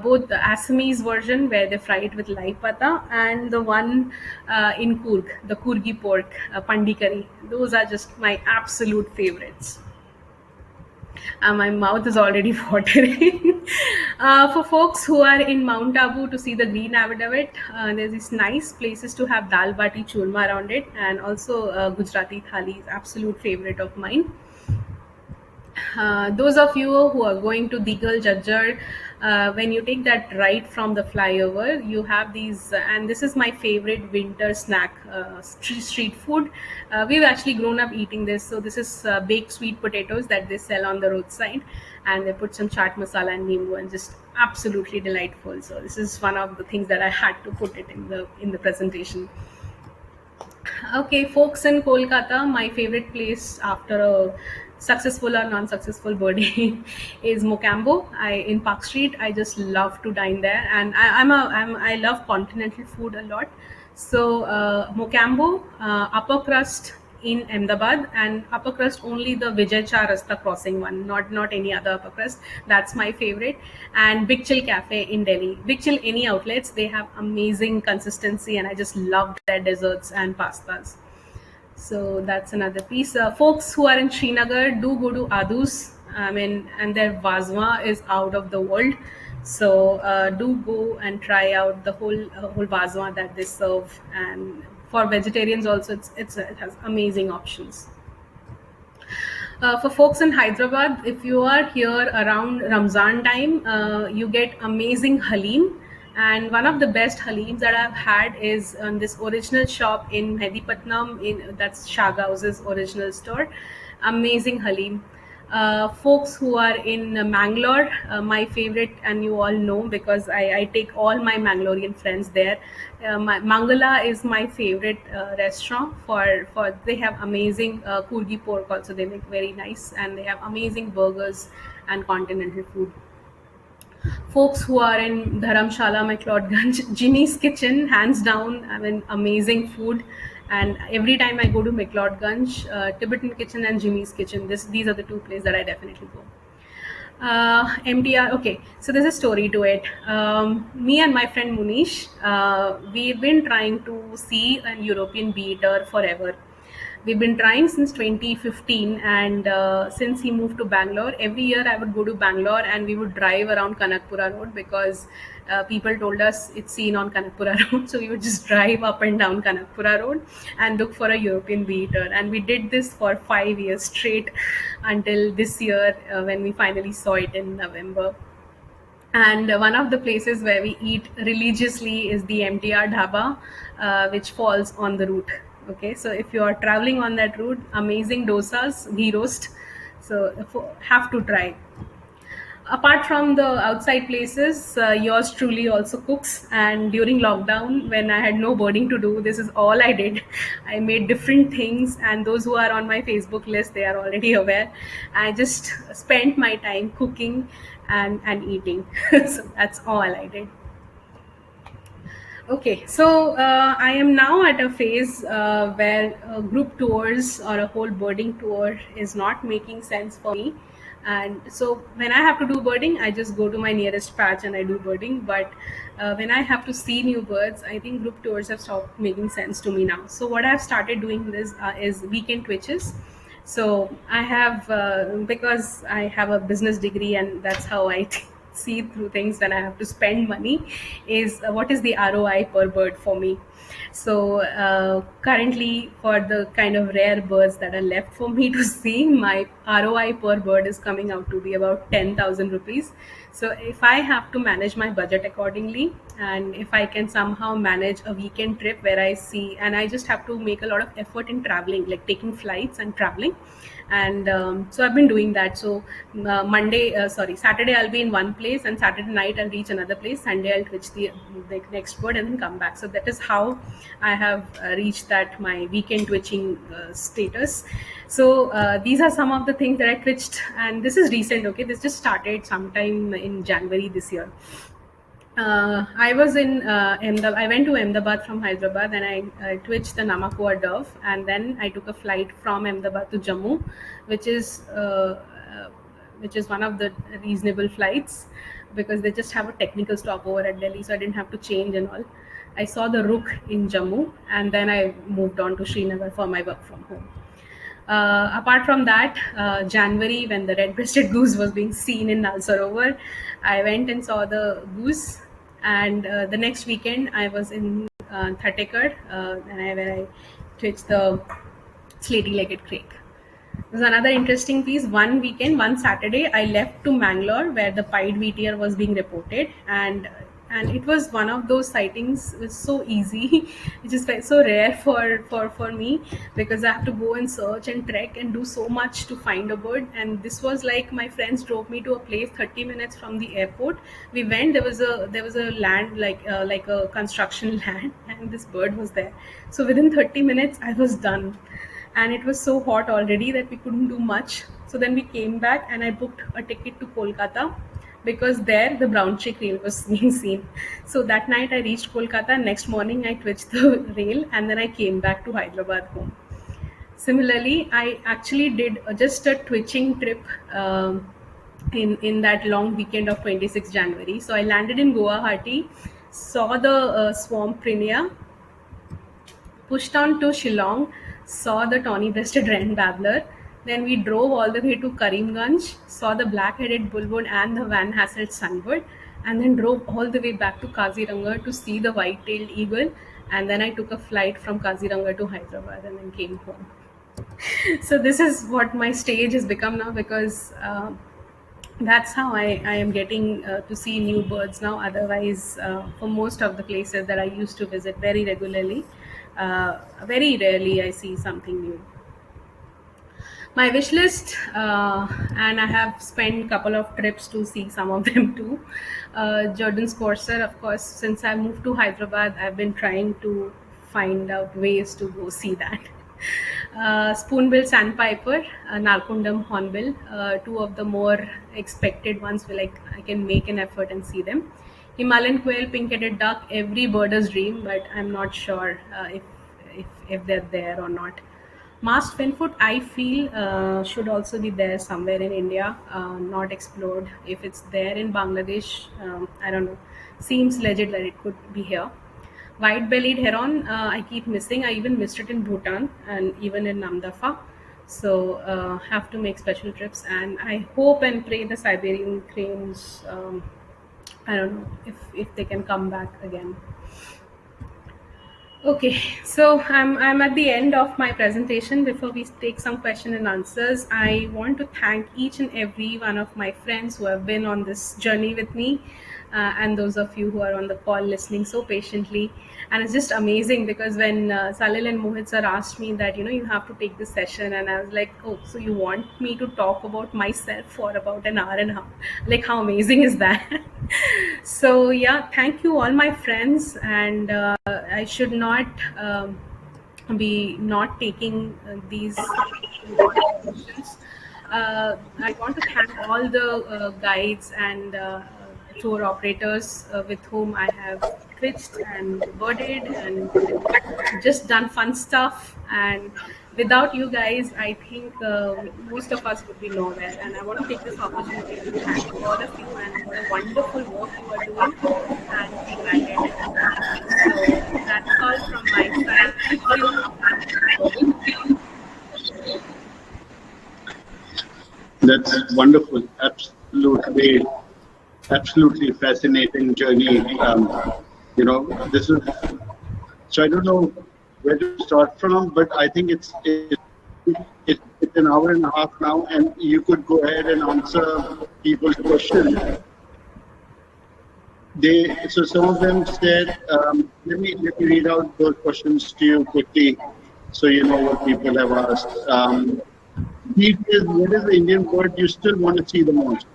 Speaker 2: both the Assamese version where they fry it with live pata, and the one in Coorg, the Coorgi pork, pandi curry. Those are just my absolute favorites. My mouth is already watering. For folks who are in Mount Abu to see the Green Avidavet, there's these nice places to have dal bati churma around it, and also Gujarati thali is absolute favorite of mine. Those of you who are going to Digal Jajjar, when you take that right from the flyover, you have these, and this is my favorite winter snack, street food. We've actually grown up eating this. So this is baked sweet potatoes that they sell on the roadside, and they put some chaat masala and nimbu, and just absolutely delightful. So this is one of the things that I had to put it in the presentation. Okay, folks in Kolkata, my favorite place after a successful or non-successful birthday is Mocambo. In Park Street, I just love to dine there, and I love continental food a lot. So Mocambo, upper crust in Ahmedabad, and upper crust only the Vijay Cha Rasta crossing one, not any other upper crust. That's my favorite. And Big Chill Cafe in Delhi. Big Chill, any outlets, they have amazing consistency, and I just love their desserts and pastas. So that's another piece. Folks who are in Srinagar, do go to Adus. I mean, and their vazwa is out of the world. So do go and try out the whole vazwa that they serve. And for vegetarians also, it has amazing options. For folks in Hyderabad, if you are here around Ramzan time, you get amazing halim. And one of the best halims that I've had is this original shop in Medipatnam, that's Shagau's original store. Amazing halim. Folks who are in Mangalore, my favorite, and you all know because I take all my Mangalorean friends there. Mangala is my favorite restaurant for they have amazing Coorgi pork also. They make very nice, and they have amazing burgers and continental food. Folks who are in Dharamshala, McLeodganj, Jimmy's Kitchen, hands down, I mean, amazing food. And every time I go to McLeodganj, Tibetan Kitchen and Jimmy's Kitchen, these are the two places that I definitely go. MTR, okay, so there's a story to it. Me and my friend Munish, we've been trying to see an European beater forever. We've been trying since 2015, and since he moved to Bangalore, every year I would go to Bangalore and we would drive around Kanakpura Road because people told us it's seen on Kanakpura Road. So we would just drive up and down Kanakpura Road and look for a European beater. And we did this for 5 years straight until this year when we finally saw it in November. And one of the places where we eat religiously is the MTR Dhaba, which falls on the route. Okay, so if you are traveling on that route, amazing dosas, ghee roast, so have to try. Apart from the outside places, yours truly also cooks. And during lockdown, when I had no birding to do, this is all I did. I made different things, and those who are on my Facebook list, they are already aware. I just spent my time cooking and eating. So that's all I did. Okay, so I am now at a phase where group tours or a whole birding tour is not making sense for me. And so when I have to do birding, I just go to my nearest patch and I do birding. But when I have to see new birds, I think group tours have stopped making sense to me now. So what I've started doing is weekend twitches. So I have, because I have a business degree and that's how I see through things when I have to spend money, is what is the ROI per bird for me. So currently, for the kind of rare birds that are left for me to see, my ROI per bird is coming out to be about 10,000 rupees. So if I have to manage my budget accordingly, and if I can somehow manage a weekend trip where I see, and I just have to make a lot of effort in traveling, like taking flights and traveling. And so I've been doing that. So Saturday I'll be in one place, and Saturday night I'll reach another place. Sunday I'll twitch the next bird and then come back. So that is how I have reached that my weekend twitching status. So these are some of the things that I twitched, and this is recent. Okay, this just started sometime in January this year. I was in Ahmedabad. I went to Ahmedabad from Hyderabad, and I twitched the Namakua dove, and then I took a flight from Ahmedabad to Jammu, which is one of the reasonable flights. because they just have a technical stopover at Delhi, so I didn't have to change and all. I saw the Rook in Jammu, and then I moved on to Srinagar for my work from home. Apart from that, January, when the red-breasted goose was being seen in Nal Sarovar, I went and saw the goose. And the next weekend, I was in Thatekar, where I twitched the slaty-legged crake. There's another interesting piece. One weekend, one Saturday, I left to Mangalore where the pied meteor was being reported, and it was one of those sightings. It was so easy, which is so rare for me, because I have to go and search and trek and do so much to find a bird. And this was like, my friends drove me to a place 30 minutes from the airport. We went. There was a land like a construction land, and this bird was there. So within 30 minutes, I was done. And it was so hot already that we couldn't do much. So then we came back, and I booked a ticket to Kolkata, because there the brown chick rail was being seen. So that night I reached Kolkata. Next morning I twitched the rail, and then I came back to Hyderabad home. Similarly, I actually did just a twitching trip in that long weekend of 26 January. So I landed in Guwahati, saw the swamp Prinia, pushed on to Shillong, saw the tawny-breasted wren babbler. Then we drove all the way to Karimganj, saw the black-headed bulbul and the Van Hasselt sunbird, and then drove all the way back to Kaziranga to see the white-tailed eagle. And then I took a flight from Kaziranga to Hyderabad and then came home. So this is what my stage has become now, because that's how I am getting to see new birds now. Otherwise, for most of the places that I used to visit very regularly, very rarely I see something new. My wish list, and I have spent a couple of trips to see some of them too. Jordan's Corsair, of course, since I moved to Hyderabad, I've been trying to find out ways to go see that. Spoonbill Sandpiper, Narcondam Hornbill, two of the more expected ones where I can make an effort and see them. Himalayan quail, pink-headed duck, every birder's dream, but I'm not sure if they're there or not. Masked finfoot, I feel should also be there somewhere in India, not explored. If it's there in Bangladesh, I don't know. Seems legit that it could be here. White-bellied heron, I keep missing. I even missed it in Bhutan and even in Namdapha. So have to make special trips, and I hope and pray the Siberian cranes, I don't know if they can come back again. Okay, so I'm at the end of my presentation. Before we take some question and answers, I want to thank each and every one of my friends who have been on this journey with me, and those of you who are on the call listening so patiently. And it's just amazing, because when Salil and Mohit sir asked me that, you have to take this session, and I was like, oh, so you want me to talk about myself for about an hour and a half? Like, how amazing is that? So yeah, thank you all my friends, and I should not be not taking these questions. I want to thank all the guides and tour operators with whom I have twitched and birded and just done fun stuff. And without you guys, I think most of us would be nowhere. And I want to take this opportunity to thank all of you and what a wonderful work you are doing and be guided. So that's all from my side. Thank you.
Speaker 1: That's wonderful. Absolutely fascinating journey. This is, so I don't know where to start from, but I think it's an hour and a half now, and you could go ahead and answer people's questions. So some of them said, let me read out those questions to you quickly, so you know what people have asked. What is the Indian bird you still want to see the most?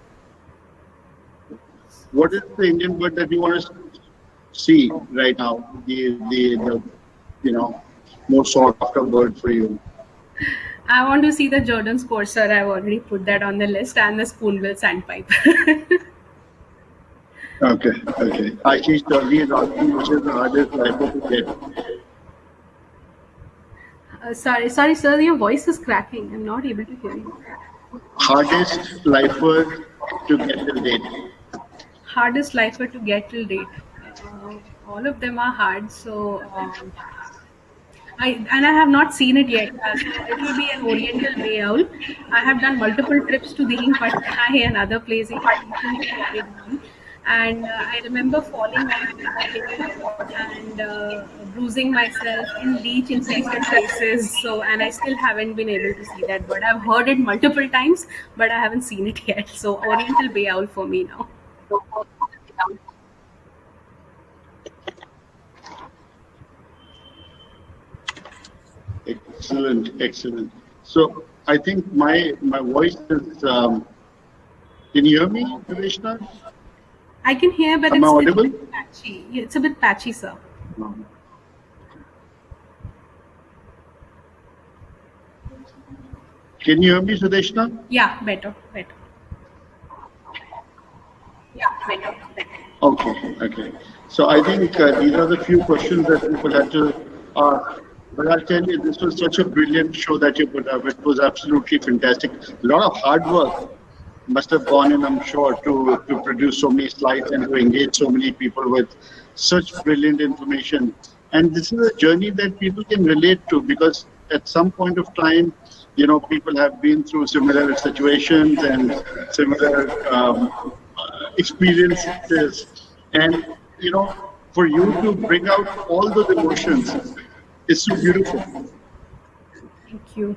Speaker 1: What is the Indian bird that you want to see right now? The most sought after bird for you?
Speaker 2: I want to see the Jordan's Corsair. I've already put that on the list, and the Spoonbill Sandpiper.
Speaker 1: Okay. Ashish Chaudhary is asking which is the hardest lifer to get.
Speaker 2: Sorry, sir, your voice is cracking. I'm not able to hear you.
Speaker 1: Hardest lifer to get till date.
Speaker 2: hardest lifer to get till date. All of them are hard. So I have not seen it yet. So it will be an Oriental Bay owl. I have done multiple trips to the Patna and other places recently added one. And I remember falling off the hill and bruising myself in beach-infested places. So, and I still haven't been able to see that bird. I've heard it multiple times, but I haven't seen it yet. So, Oriental Bay owl for me now.
Speaker 1: Excellent, excellent. So I think my voice is. Can you hear me, Krishna?
Speaker 2: I can hear, but
Speaker 1: Am I
Speaker 2: it's a
Speaker 1: audible?
Speaker 2: bit patchy. Yeah, it's a bit patchy, sir.
Speaker 1: No. Can you hear me, Sudeshna?
Speaker 2: Yeah, better, better.
Speaker 1: Okay, okay. So I think these are the few questions that people had to ask. But I'll tell you, this was such a brilliant show that you put up. It was absolutely fantastic. A lot of hard work must have gone in, I'm sure, to produce so many slides and to engage so many people with such brilliant information. And this is a journey that people can relate to because at some point of time, you know, people have been through similar situations and similar experiences. And, you know, for you to bring out all those emotions is so beautiful.
Speaker 2: Thank you.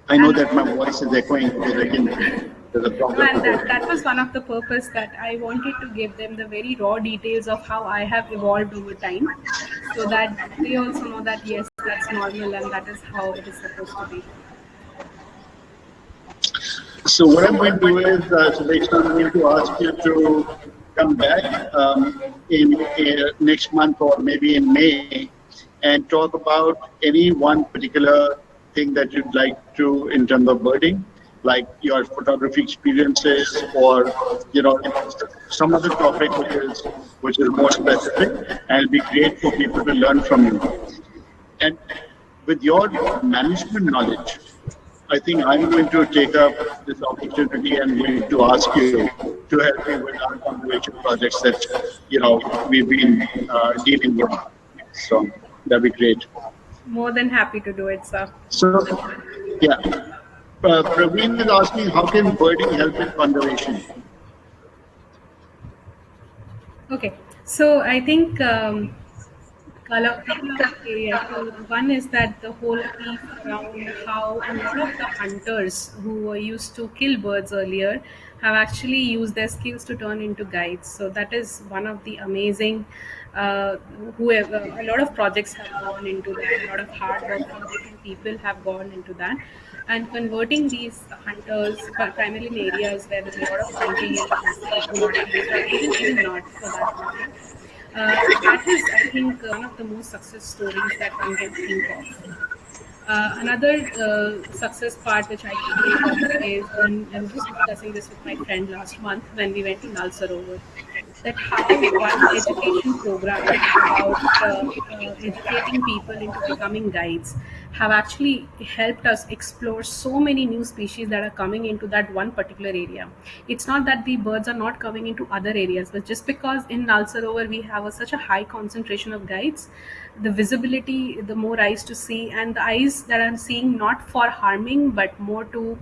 Speaker 1: I know that my voice is echoing because there's a problem.
Speaker 2: And that was one of the purpose that I wanted to give them the very raw details of how I have evolved over time, so that they also know that yes, that's normal and that is how it is supposed to be.
Speaker 1: So what I'm going to do is, Sudeshna, I'm going to ask you to come back in next month or maybe in May and talk about any one particular thing that you'd like to in terms of birding, like your photography experiences or, you know, some other topic which is more specific, and it'll be great for people to learn from you. And with your management knowledge, I think I'm going to take up this opportunity and going to ask you to help me with our conservation projects that, you know, we've been dealing with. So that'd be great.
Speaker 2: More than happy to do it, sir.
Speaker 1: So, yeah. Praveen is asking, how can birding help in conservation?
Speaker 2: Okay, so I think couple of areas. So one is that the whole piece around how a lot of the hunters who were used to kill birds earlier have actually used their skills to turn into guides. So that is one of the amazing. Whoever a lot of projects have gone into that. A lot of hard work from different people have gone into that, and converting these hunters, primarily in areas where there's a lot of hunting and even not for that matter. That is, I think, one of the most success stories that one can think of. Another success part which I can think of is when I was just discussing this with my friend last month when we went to Nal Sarovar, that how one education program about educating people into becoming guides have actually helped us explore so many new species that are coming into that one particular area. It's not that the birds are not coming into other areas, but just because in Nal Sarovar we have such a high concentration of guides, the visibility, the more eyes to see, and the eyes that I'm seeing not for harming but more to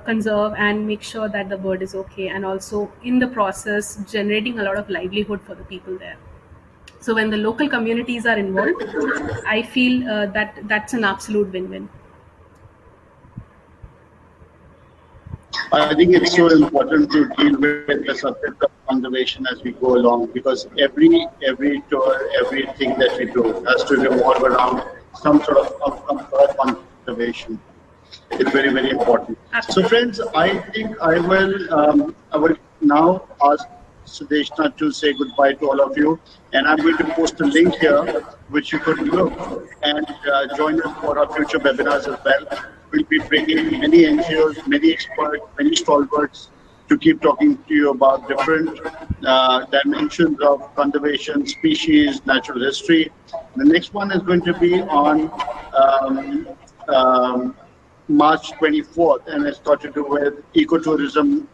Speaker 2: conserve and make sure that the bird is okay, and also in the process generating a lot of livelihood for the people there. So when the local communities are involved, I feel that that's an absolute win-win.
Speaker 1: I think it's so important to deal with the subject of conservation as we go along, because every tour, everything that we do has to revolve around some sort of conservation. It's very, very important.
Speaker 2: Absolutely.
Speaker 1: So friends, I think I will now ask Sudeshna to say goodbye to all of you, and I'm going to post a link here which you could look and join us for our future webinars as well. We'll be bringing many NGOs, many experts, many stalwarts to keep talking to you about different dimensions of conservation, species, natural history. The next one is going to be on March 24th, and it's got to do with ecotourism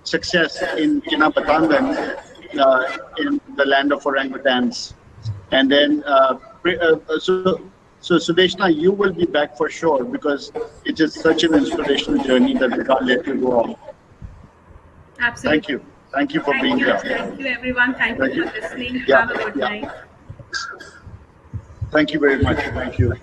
Speaker 1: success in Kinabatangan in the land of orangutans. And then, so Sudeshna, you will be back for sure because it is such an inspirational journey that we can't let you go off.
Speaker 2: Absolutely.
Speaker 1: Thank you. Thank you for being here.
Speaker 2: Thank you, everyone. Thank you for listening.
Speaker 1: Yeah,
Speaker 2: Have a good night.
Speaker 1: Thank you very much. Thank you.